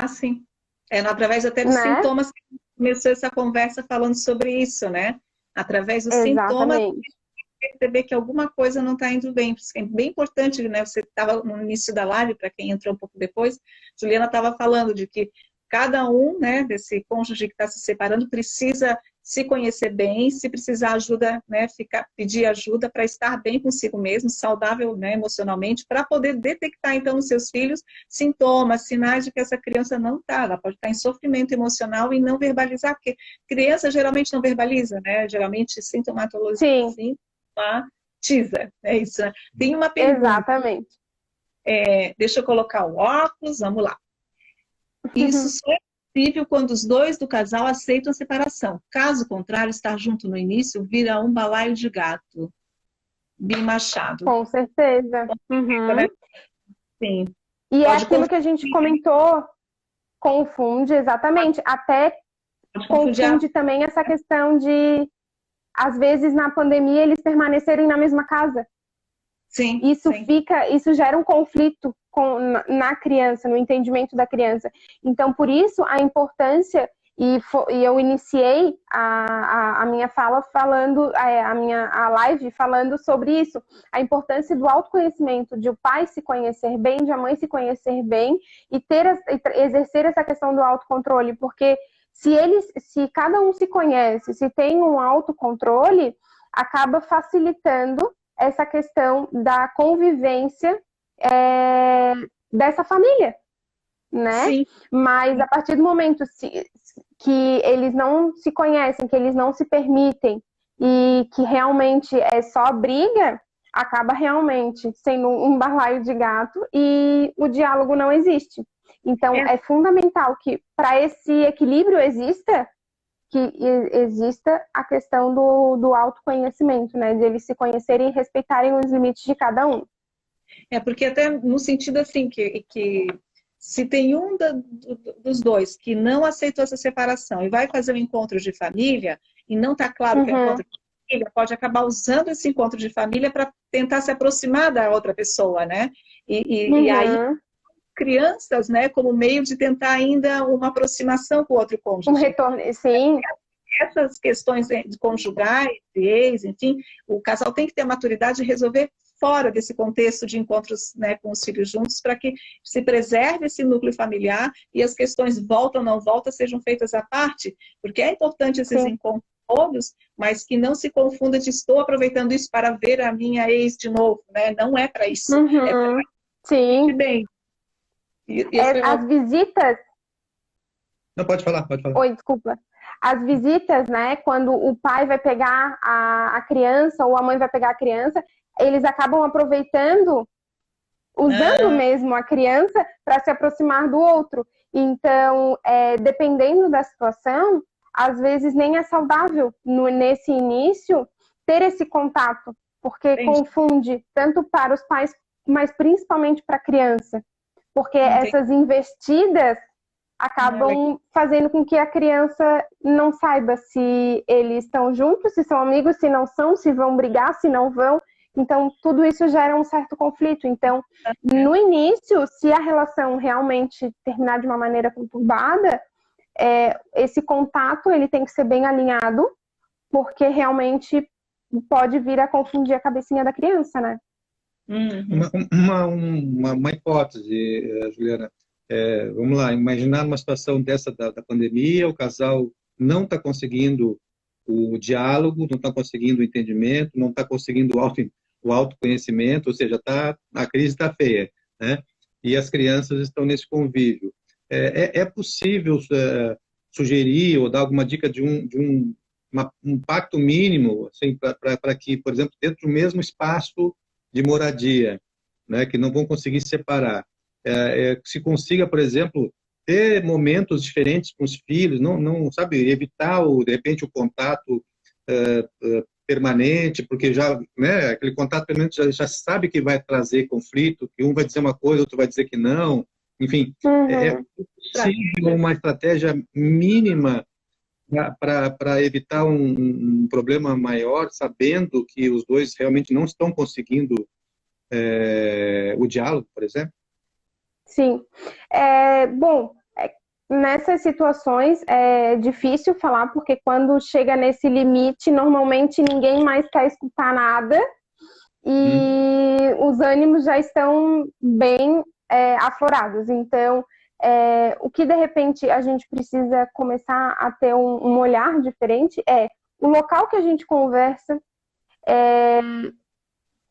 Sim. Através até dos sintomas que começou essa conversa falando sobre isso, né? Através dos sintomas, perceber que alguma coisa não está indo bem. É bem importante, né? Você estava no início da live, para quem entrou um pouco depois, Juliana estava falando de que cada um, né, desse cônjuge que está se separando precisa se conhecer bem, se precisar ajuda, né, pedir ajuda para estar bem consigo mesmo, saudável, né, emocionalmente, para poder detectar, então, nos seus filhos sintomas, sinais de que essa criança não está, ela pode estar em sofrimento emocional e não verbalizar, porque criança geralmente não verbaliza, né, geralmente sintomatologia, sintomatiza, é isso, né? Tem uma pergunta. Exatamente. Deixa eu colocar o óculos, vamos lá. Isso só é possível quando os dois do casal aceitam a separação. Caso contrário, estar junto no início vira um balaio de gato. Bim Machado. Com certeza. Né? Sim. E é aquilo que a gente comentou, confunde, exatamente. Até confunde também essa questão de, às vezes, na pandemia, eles permanecerem na mesma casa. Sim. Isso gera um conflito na criança, no entendimento da criança. Então, por isso, a importância, e eu iniciei a minha fala falando, a live falando sobre isso, a importância do autoconhecimento, de o pai se conhecer bem, de a mãe se conhecer bem, e exercer essa questão do autocontrole, porque se cada um se conhece, se tem um autocontrole, acaba facilitando essa questão da convivência dessa família, né? Sim. Mas a partir do momento que eles não se conhecem, que eles não se permitem e que realmente é só briga, acaba realmente sendo um balaio de gato e o diálogo não existe. Então, é fundamental que para esse equilíbrio exista a questão do autoconhecimento, né? De eles se conhecerem e respeitarem os limites de cada um. Porque até no sentido assim, que se tem um dos dois que não aceitou essa separação e vai fazer um encontro de família, e não está claro que é um encontro de família, pode acabar usando esse encontro de família para tentar se aproximar da outra pessoa, né? E aí, crianças, né, como meio de tentar ainda uma aproximação com o outro cônjuge. Um retorno, sim. Essas questões conjugais, ex, enfim, o casal tem que ter a maturidade de resolver fora desse contexto de encontros, né, com os filhos juntos, para que se preserve esse núcleo familiar e as questões volta ou não volta sejam feitas à parte, porque é importante esses encontros todos, mas que não se confunda de estou aproveitando isso para ver a minha ex de novo, né? Não é para isso. É para sim. Bem. As visitas... Não, pode falar. Oi, desculpa. As visitas, né, quando o pai vai pegar a criança ou a mãe vai pegar a criança, eles acabam aproveitando, usando mesmo a criança para se aproximar do outro. Então, dependendo da situação, às vezes nem é saudável nesse início ter esse contato, porque confunde tanto para os pais, mas principalmente para a criança. Porque essas investidas acabam fazendo com que a criança não saiba se eles estão juntos, se são amigos, se não são, se vão brigar, se não vão. Então, tudo isso gera um certo conflito. Então, no início, se a relação realmente terminar de uma maneira conturbada, esse contato ele tem que ser bem alinhado, porque realmente pode vir a confundir a cabecinha da criança, né? Uma hipótese, Juliana. Vamos lá, imaginar uma situação dessa da pandemia, o casal não está conseguindo o diálogo, não está conseguindo o entendimento, não está conseguindo o autoconhecimento, ou seja, a crise está feia, né? E as crianças estão nesse convívio. É possível sugerir ou dar alguma dica de um pacto mínimo, assim, para que, por exemplo, dentro do mesmo espaço de moradia, né, que não vão conseguir se separar, se consiga, por exemplo, ter momentos diferentes com os filhos, não sabe, evitar, de repente, o contato permanente, porque já, né, aquele contato permanente já sabe que vai trazer conflito, que um vai dizer uma coisa, outro vai dizer que não, enfim, é possível uma estratégia mínima para evitar um problema maior, sabendo que os dois realmente não estão conseguindo o diálogo, por exemplo? Sim. Bom, nessas situações é difícil falar, porque quando chega nesse limite, normalmente ninguém mais quer escutar nada e os ânimos já estão bem aflorados. Então, o que de repente a gente precisa começar a ter um olhar diferente é o local que a gente conversa,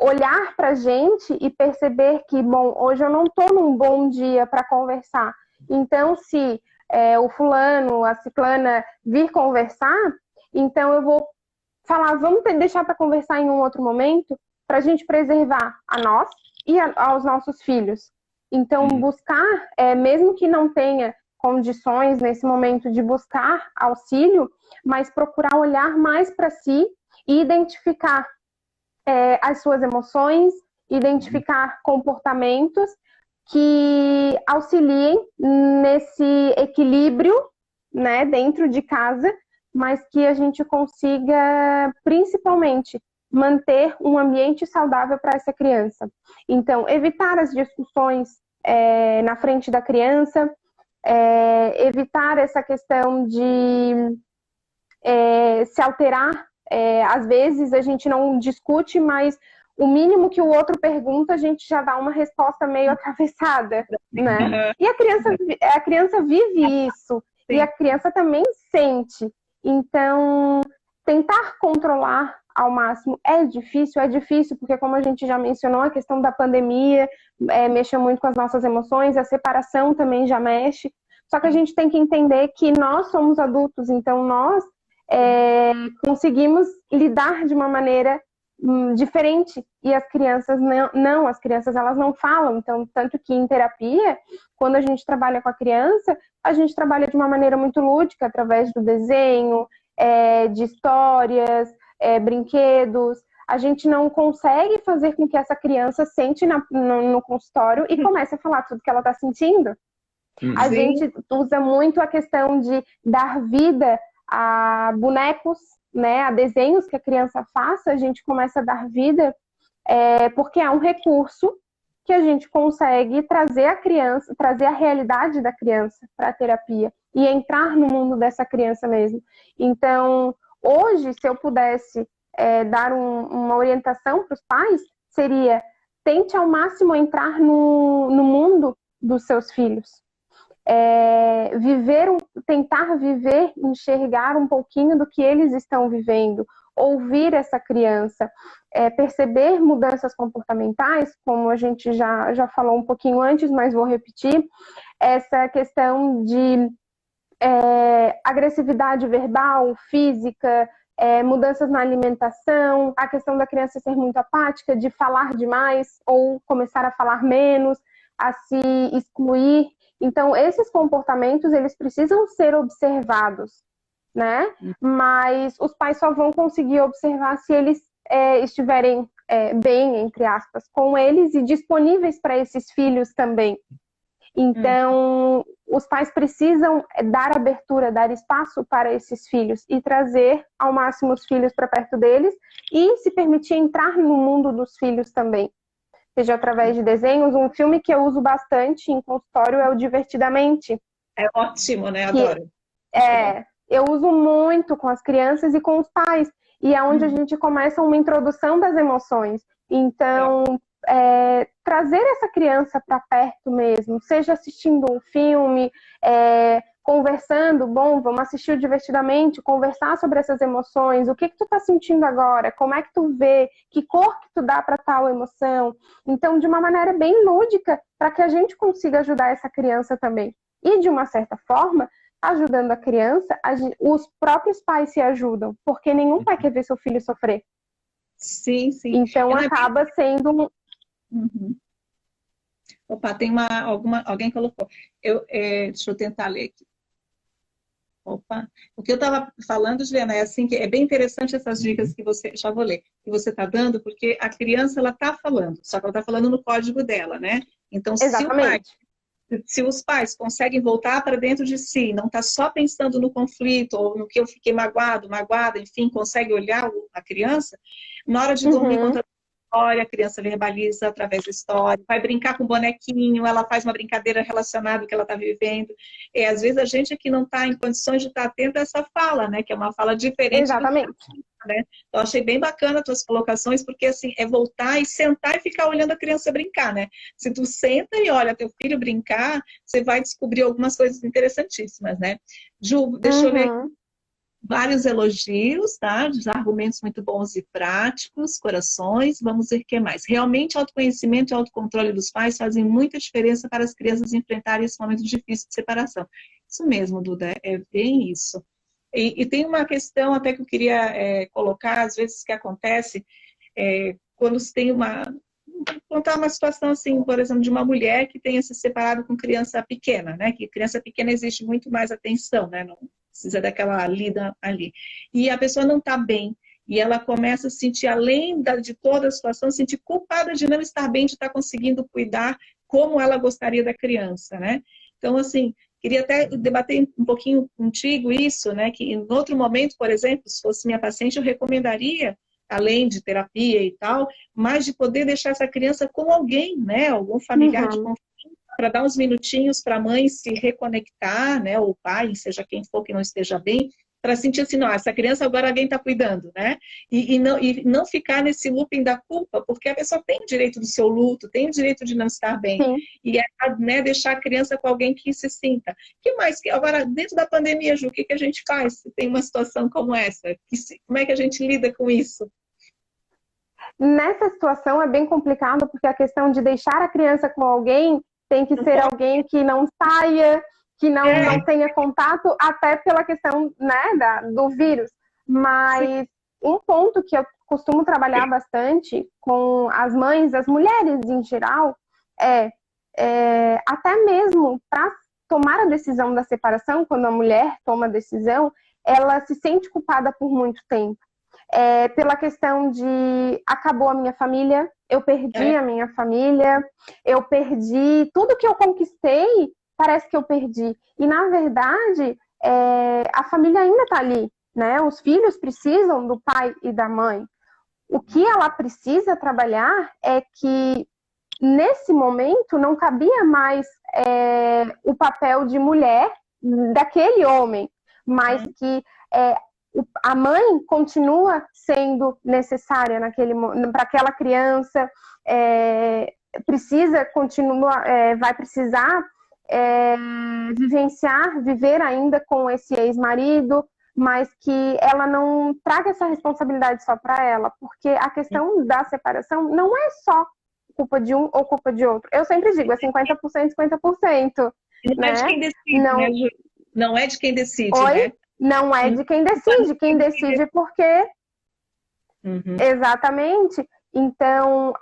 olhar para a gente e perceber que, bom, hoje eu não estou num bom dia para conversar. Então, se o fulano, a ciclana vir conversar, então eu vou falar, vamos deixar para conversar em um outro momento, para a gente preservar a nós, e aos nossos filhos. Então, buscar, mesmo que não tenha condições nesse momento de buscar auxílio, mas procurar olhar mais para si e identificar as suas emoções, identificar comportamentos que auxiliem nesse equilíbrio, né, dentro de casa, mas que a gente consiga, principalmente, manter um ambiente saudável para essa criança. Então, evitar as discussões na frente da criança, evitar essa questão de se alterar. Às vezes a gente não discute, mas o mínimo que o outro pergunta, a gente já dá uma resposta meio atravessada, né? E a criança vive isso, sim. E a criança também sente. Então, tentar controlar ao máximo é difícil, porque como a gente já mencionou, a questão da pandemia mexe muito com as nossas emoções, a separação também já mexe. Só que a gente tem que entender que nós somos adultos, então nós conseguimos lidar de uma maneira diferente, e as crianças não, as crianças elas não falam. Então, tanto que em terapia, quando a gente trabalha com a criança, a gente trabalha de uma maneira muito lúdica, através do desenho, de histórias, brinquedos. A gente não consegue fazer com que essa criança sente no consultório e comece a falar tudo que ela está sentindo. A gente usa muito a questão de dar vida a bonecos, né, a desenhos que a criança faça. A gente começa a dar vida porque é um recurso que a gente consegue trazer a criança, trazer a realidade da criança para a terapia e entrar no mundo dessa criança mesmo. Então, hoje, se eu pudesse dar uma orientação para os pais, seria: tente ao máximo entrar no mundo dos seus filhos. Tentar viver, enxergar um pouquinho do que eles estão vivendo, ouvir essa criança, perceber mudanças comportamentais, como a gente já falou um pouquinho antes, mas vou repetir, essa questão de agressividade verbal, física, mudanças na alimentação, a questão da criança ser muito apática, de falar demais ou começar a falar menos, a se excluir. Então, esses comportamentos, eles precisam ser observados, né? Mas os pais só vão conseguir observar se eles estiverem bem, entre aspas, com eles e disponíveis para esses filhos também. Então, os pais precisam dar abertura, dar espaço para esses filhos e trazer ao máximo os filhos para perto deles e se permitir entrar no mundo dos filhos também. Seja através de desenhos. Um filme que eu uso bastante em consultório é o Divertidamente. É ótimo, né? Adoro. Eu uso muito com as crianças e com os pais. E é onde a gente começa uma introdução das emoções. Então, trazer essa criança para perto mesmo, seja assistindo um filme, conversando, vamos assistir o Divertidamente, conversar sobre essas emoções, o que tu tá sentindo agora, como é que tu vê, que cor que tu dá para tal emoção. Então, de uma maneira bem lúdica, para que a gente consiga ajudar essa criança também. E, de uma certa forma, ajudando a criança, os próprios pais se ajudam, porque nenhum pai quer ver seu filho sofrer. Sim. Então, acaba sendo... Opa, tem alguém colocou. Deixa eu tentar ler aqui. Opa, o que eu estava falando, Juliana, é assim, que é bem interessante essas dicas que você, já vou ler, que você está dando, porque a criança, ela está falando, só que ela está falando no código dela, né? Então, se os pais conseguem voltar para dentro de si, não está só pensando no conflito, ou no que eu fiquei magoada, enfim, consegue olhar a criança, na hora de dormir, contra história, a criança verbaliza através da história, vai brincar com o bonequinho, ela faz uma brincadeira relacionada ao que ela está vivendo. Às vezes a gente aqui não está em condições de estar atento a essa fala, né? Que é uma fala diferente. Exatamente. Né? Eu achei bem bacana as tuas colocações, porque assim, é voltar e sentar e ficar olhando a criança brincar, né? Se tu senta e olha teu filho brincar, você vai descobrir algumas coisas interessantíssimas, né? Ju, deixa eu ler aqui. Vários elogios, tá? Os argumentos muito bons e práticos, corações. Vamos ver o que mais. Realmente, autoconhecimento e autocontrole dos pais fazem muita diferença para as crianças enfrentarem esse momento difícil de separação. Isso mesmo, Duda, é bem isso. E tem uma questão até que eu queria colocar, às vezes, que acontece quando se tem contar uma situação assim, por exemplo, de uma mulher que tenha se separado com criança pequena, né? Que criança pequena exige muito mais atenção, né? Não precisa daquela lida ali. E a pessoa não está bem. E ela começa a sentir, além de toda a situação, sentir culpada de não estar bem, de estar conseguindo cuidar como ela gostaria da criança, né? Então, assim, queria até debater um pouquinho contigo isso, né? Que em outro momento, por exemplo, se fosse minha paciente, eu recomendaria, além de terapia e tal, mas de poder deixar essa criança com alguém, né? Algum familiar de confiança, para dar uns minutinhos para a mãe se reconectar, né? Ou o pai, seja quem for que não esteja bem, para sentir assim, não, essa criança agora alguém está cuidando, né? E não ficar nesse looping da culpa, porque a pessoa tem o direito do seu luto, tem o direito de não estar bem. Sim. E né, deixar a criança com alguém que se sinta. Que mais? Agora, dentro da pandemia, Ju, o que a gente faz se tem uma situação como essa? Como é que a gente lida com isso? Nessa situação é bem complicado, porque a questão de deixar a criança com alguém tem que ser alguém que não saia, que não tenha contato, até pela questão, né, do vírus. Mas um ponto que eu costumo trabalhar bastante com as mães, as mulheres em geral, até mesmo para tomar a decisão da separação, quando a mulher toma a decisão, ela se sente culpada por muito tempo. Pela questão de acabou a minha família, eu perdi a minha família, eu perdi tudo que eu conquistei, parece que eu perdi. E, na verdade, a família ainda está ali, né? Os filhos precisam do pai e da mãe. O que ela precisa trabalhar é que, nesse momento, não cabia mais o papel de mulher daquele homem, mas que a mãe continua sendo necessária para aquela criança, vai precisar viver ainda com esse ex-marido, mas que ela não traga essa responsabilidade só para ela, porque a questão da separação não é só culpa de um ou culpa de outro. Eu sempre digo, é 50%, 50%. Não é de quem decide, não, né, Ju? Não é de quem decide, Oi? né? Não é de quem decide. Quem decide porque... Exatamente. Então,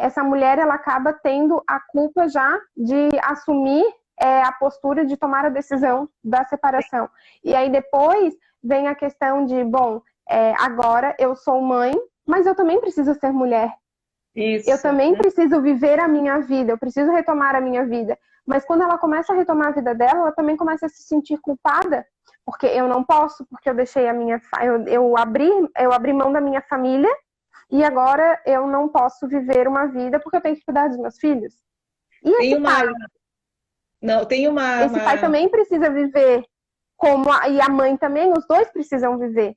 essa mulher, ela acaba tendo a culpa já de assumir a postura de tomar a decisão da separação. E aí depois vem a questão de, agora eu sou mãe, mas eu também preciso ser mulher. Isso, eu também preciso viver a minha vida, eu preciso retomar a minha vida. Mas quando ela começa a retomar a vida dela, ela também começa a se sentir culpada, porque eu não posso, porque eu deixei eu abri mão da minha família e agora eu não posso viver uma vida porque eu tenho que cuidar dos meus filhos. E esse pai? Não, tem esse pai também precisa viver, e a mãe também, os dois precisam viver.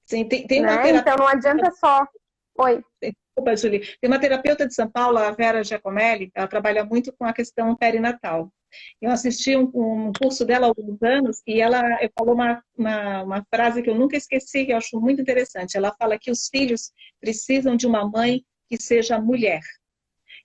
Sim, tem né? uma terapia... Então não adianta só... Oi. Desculpa, Julie. Tem uma terapeuta de São Paulo, a Vera Giacomelli, ela trabalha muito com a questão perinatal. Eu assisti um curso dela há alguns anos e ela falou uma frase que eu nunca esqueci, que eu acho muito interessante. Ela fala que os filhos precisam de uma mãe que seja mulher.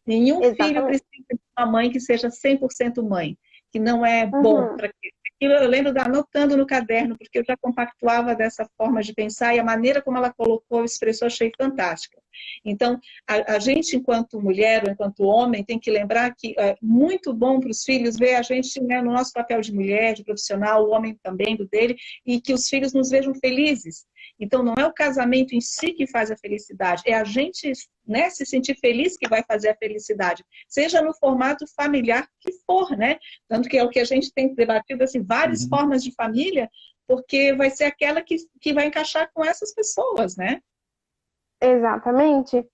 Nenhum filho precisa de uma mãe que seja 100% mãe, que não é bom para aquilo. Eu lembro de anotando no caderno, porque eu já compactuava dessa forma de pensar e a maneira como ela colocou, expressou, achei fantástica. Então, a gente, enquanto mulher ou enquanto homem, tem que lembrar que é muito bom para os filhos ver a gente, né, no nosso papel de mulher, de profissional, o homem também do dele, e que os filhos nos vejam felizes. Então, não é o casamento em si que faz a felicidade, é a gente, né, se sentir feliz que vai fazer a felicidade, seja no formato familiar que for, né? Tanto que é o que a gente tem debatido, assim, várias formas de família, porque vai ser aquela que vai encaixar com essas pessoas, né? Exatamente.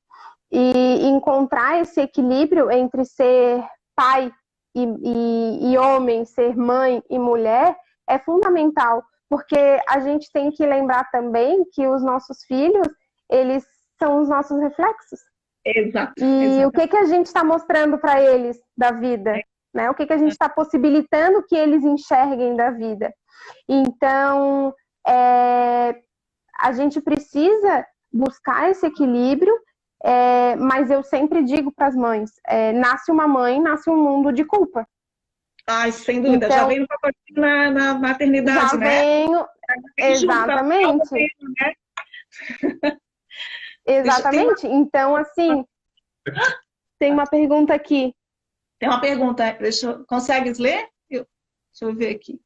E encontrar esse equilíbrio entre ser pai e homem, ser mãe e mulher, é fundamental. Porque a gente tem que lembrar também que os nossos filhos, eles são os nossos reflexos. Exato. E o que a gente está mostrando para eles da vida? Né? O que a gente está possibilitando que eles enxerguem da vida? Então, a gente precisa buscar esse equilíbrio, mas eu sempre digo para as mães, nasce uma mãe, nasce um mundo de culpa. Ai, sem dúvida, então, já veio na maternidade, já né? Venho, exatamente. Né? Exatamente. Então, assim, Tem uma pergunta aqui. Tem uma pergunta, consegues ler? Deixa eu ver aqui.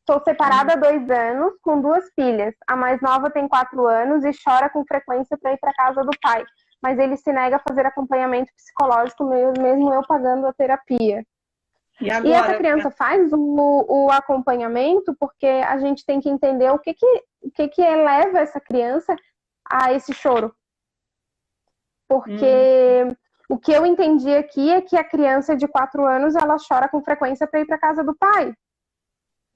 Sou separada há 2 anos, com 2 filhas. A mais nova tem 4 anos e chora com frequência para ir para casa do pai. Mas ele se nega a fazer acompanhamento psicológico, mesmo eu pagando a terapia. E agora? E essa criança faz o acompanhamento, porque a gente tem que entender o que eleva essa criança a esse choro. Porque o que eu entendi aqui é que a criança de 4 anos, ela chora com frequência para ir para casa do pai.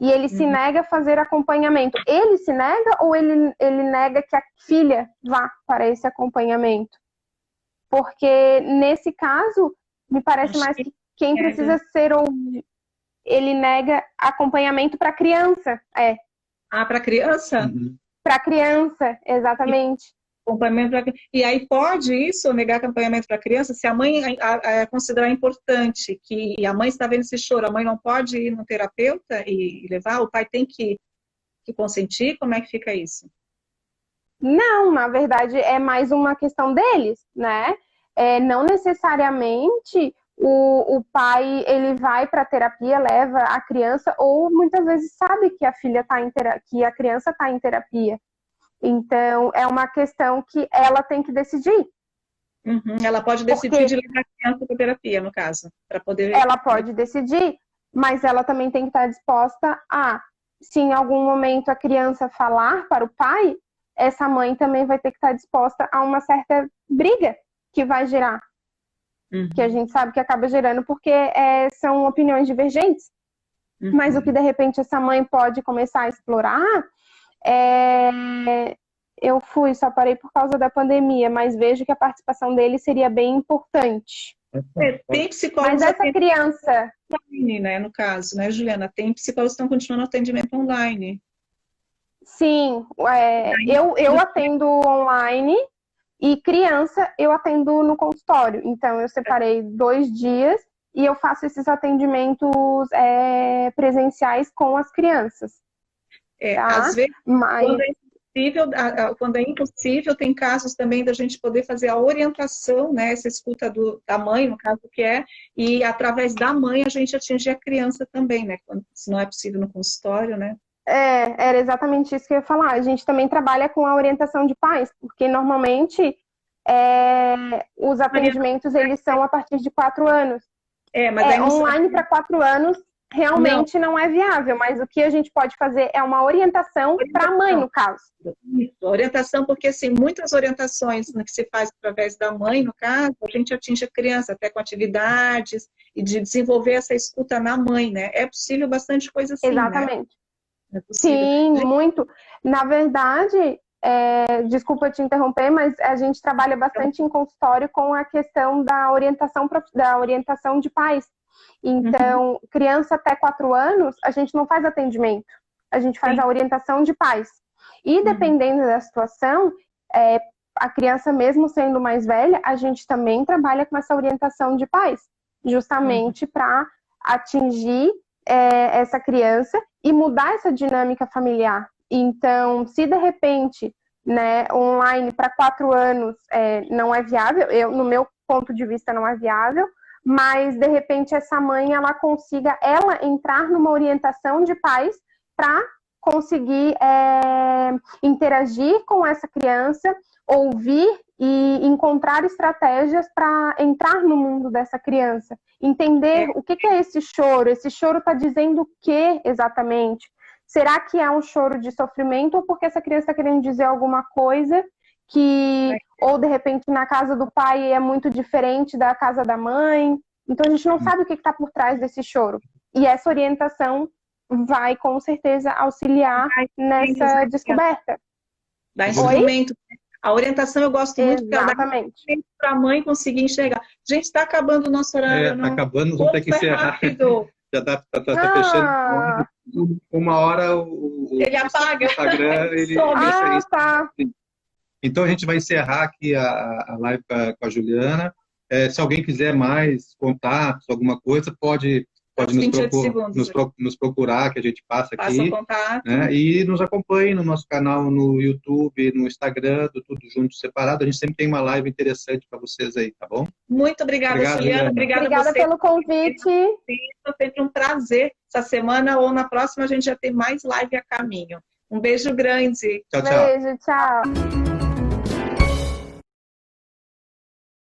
E ele se nega a fazer acompanhamento. Ele se nega ou ele nega que a filha vá para esse acompanhamento? Porque, nesse caso, me parece mais que quem precisa ser ouvido, ele nega acompanhamento para a criança. Ah, para a criança? Para a criança, exatamente. E aí pode isso, negar acompanhamento para a criança, se a mãe considerar importante que a mãe está vendo esse choro, a mãe não pode ir no terapeuta e levar, o pai tem que consentir, como é que fica isso? Não, na verdade é mais uma questão deles, né? Não necessariamente o pai ele vai para a terapia, leva a criança, ou muitas vezes sabe que a filha que a criança está em terapia. Então, é uma questão que ela tem que decidir. Ela pode decidir de levar a criança para terapia, no caso, para poder... Ela pode decidir, mas ela também tem que estar disposta a, se em algum momento a criança falar para o pai, essa mãe também vai ter que estar disposta a uma certa briga que vai gerar. Que a gente sabe que acaba gerando, porque são opiniões divergentes. Mas o que, de repente, essa mãe pode começar a explorar... eu só parei por causa da pandemia, mas vejo que a participação dele seria bem importante. Tem psicólogos... Mas essa criança... online, né, no caso, né, Juliana? Tem psicólogos que estão continuando atendimento online. Sim, eu atendo online e criança eu atendo no consultório. Então, eu separei 2 dias e eu faço esses atendimentos presenciais com as crianças. Tá? Às vezes, quando é impossível, tem casos também da gente poder fazer a orientação, né, essa escuta da mãe, no caso que e através da mãe a gente atingir a criança também, né, se não é possível no consultório, né. Era exatamente isso que eu ia falar. A gente também trabalha com a orientação de pais, porque normalmente os atendimentos eles são a partir de 4 anos. Mas online para 4 anos realmente não é viável, mas o que a gente pode fazer é uma orientação para a mãe, no caso. Isso, orientação, porque assim, muitas orientações que se faz através da mãe, no caso, a gente atinge a criança até com atividades e de desenvolver essa escuta na mãe, né? É possível bastante coisa assim, exatamente. Né? É possível. Sim, muito. Na verdade, desculpa te interromper, mas a gente trabalha bastante em consultório com a questão da orientação de pais. Então, criança até 4 anos, a gente não faz atendimento, a gente faz a orientação de pais. E dependendo da situação, a criança mesmo sendo mais velha, a gente também trabalha com essa orientação de pais, justamente para atingir essa criança e mudar essa dinâmica familiar. Então, se de repente, né, online para 4 anos não é viável, no meu ponto de vista não é viável, mas de repente essa mãe ela consiga entrar numa orientação de pais para conseguir interagir com essa criança, ouvir e encontrar estratégias para entrar no mundo dessa criança, entender o que é esse choro está dizendo o que exatamente? Será que é um choro de sofrimento ou porque essa criança está querendo dizer alguma coisa ou de repente na casa do pai é muito diferente da casa da mãe? Então a gente não sabe o que está por trás desse choro. E essa orientação vai com certeza auxiliar nessa descoberta. Dá instrumento. A orientação eu gosto muito exatamente para a mãe conseguir enxergar. Gente, está acabando o nosso horário. Está acabando, vamos ter que encerrar. Já está fechando. 1 hora ele apaga. Instagram, ele tá. Então a gente vai encerrar aqui a live com a Juliana. Se alguém quiser mais contatos, alguma coisa, pode pode 28 segundos. nos procurar, que a gente passa Passa aqui. o contato. Né? E nos acompanhe no nosso canal no YouTube, no Instagram, do Tudo Junto Separado. A gente sempre tem uma live interessante para vocês aí, tá bom? Muito obrigada, Juliana. Obrigada a você pelo convite. Foi sempre um prazer. Essa semana ou na próxima a gente já tem mais live a caminho. Um beijo grande. Tchau, tchau. Beijo, tchau.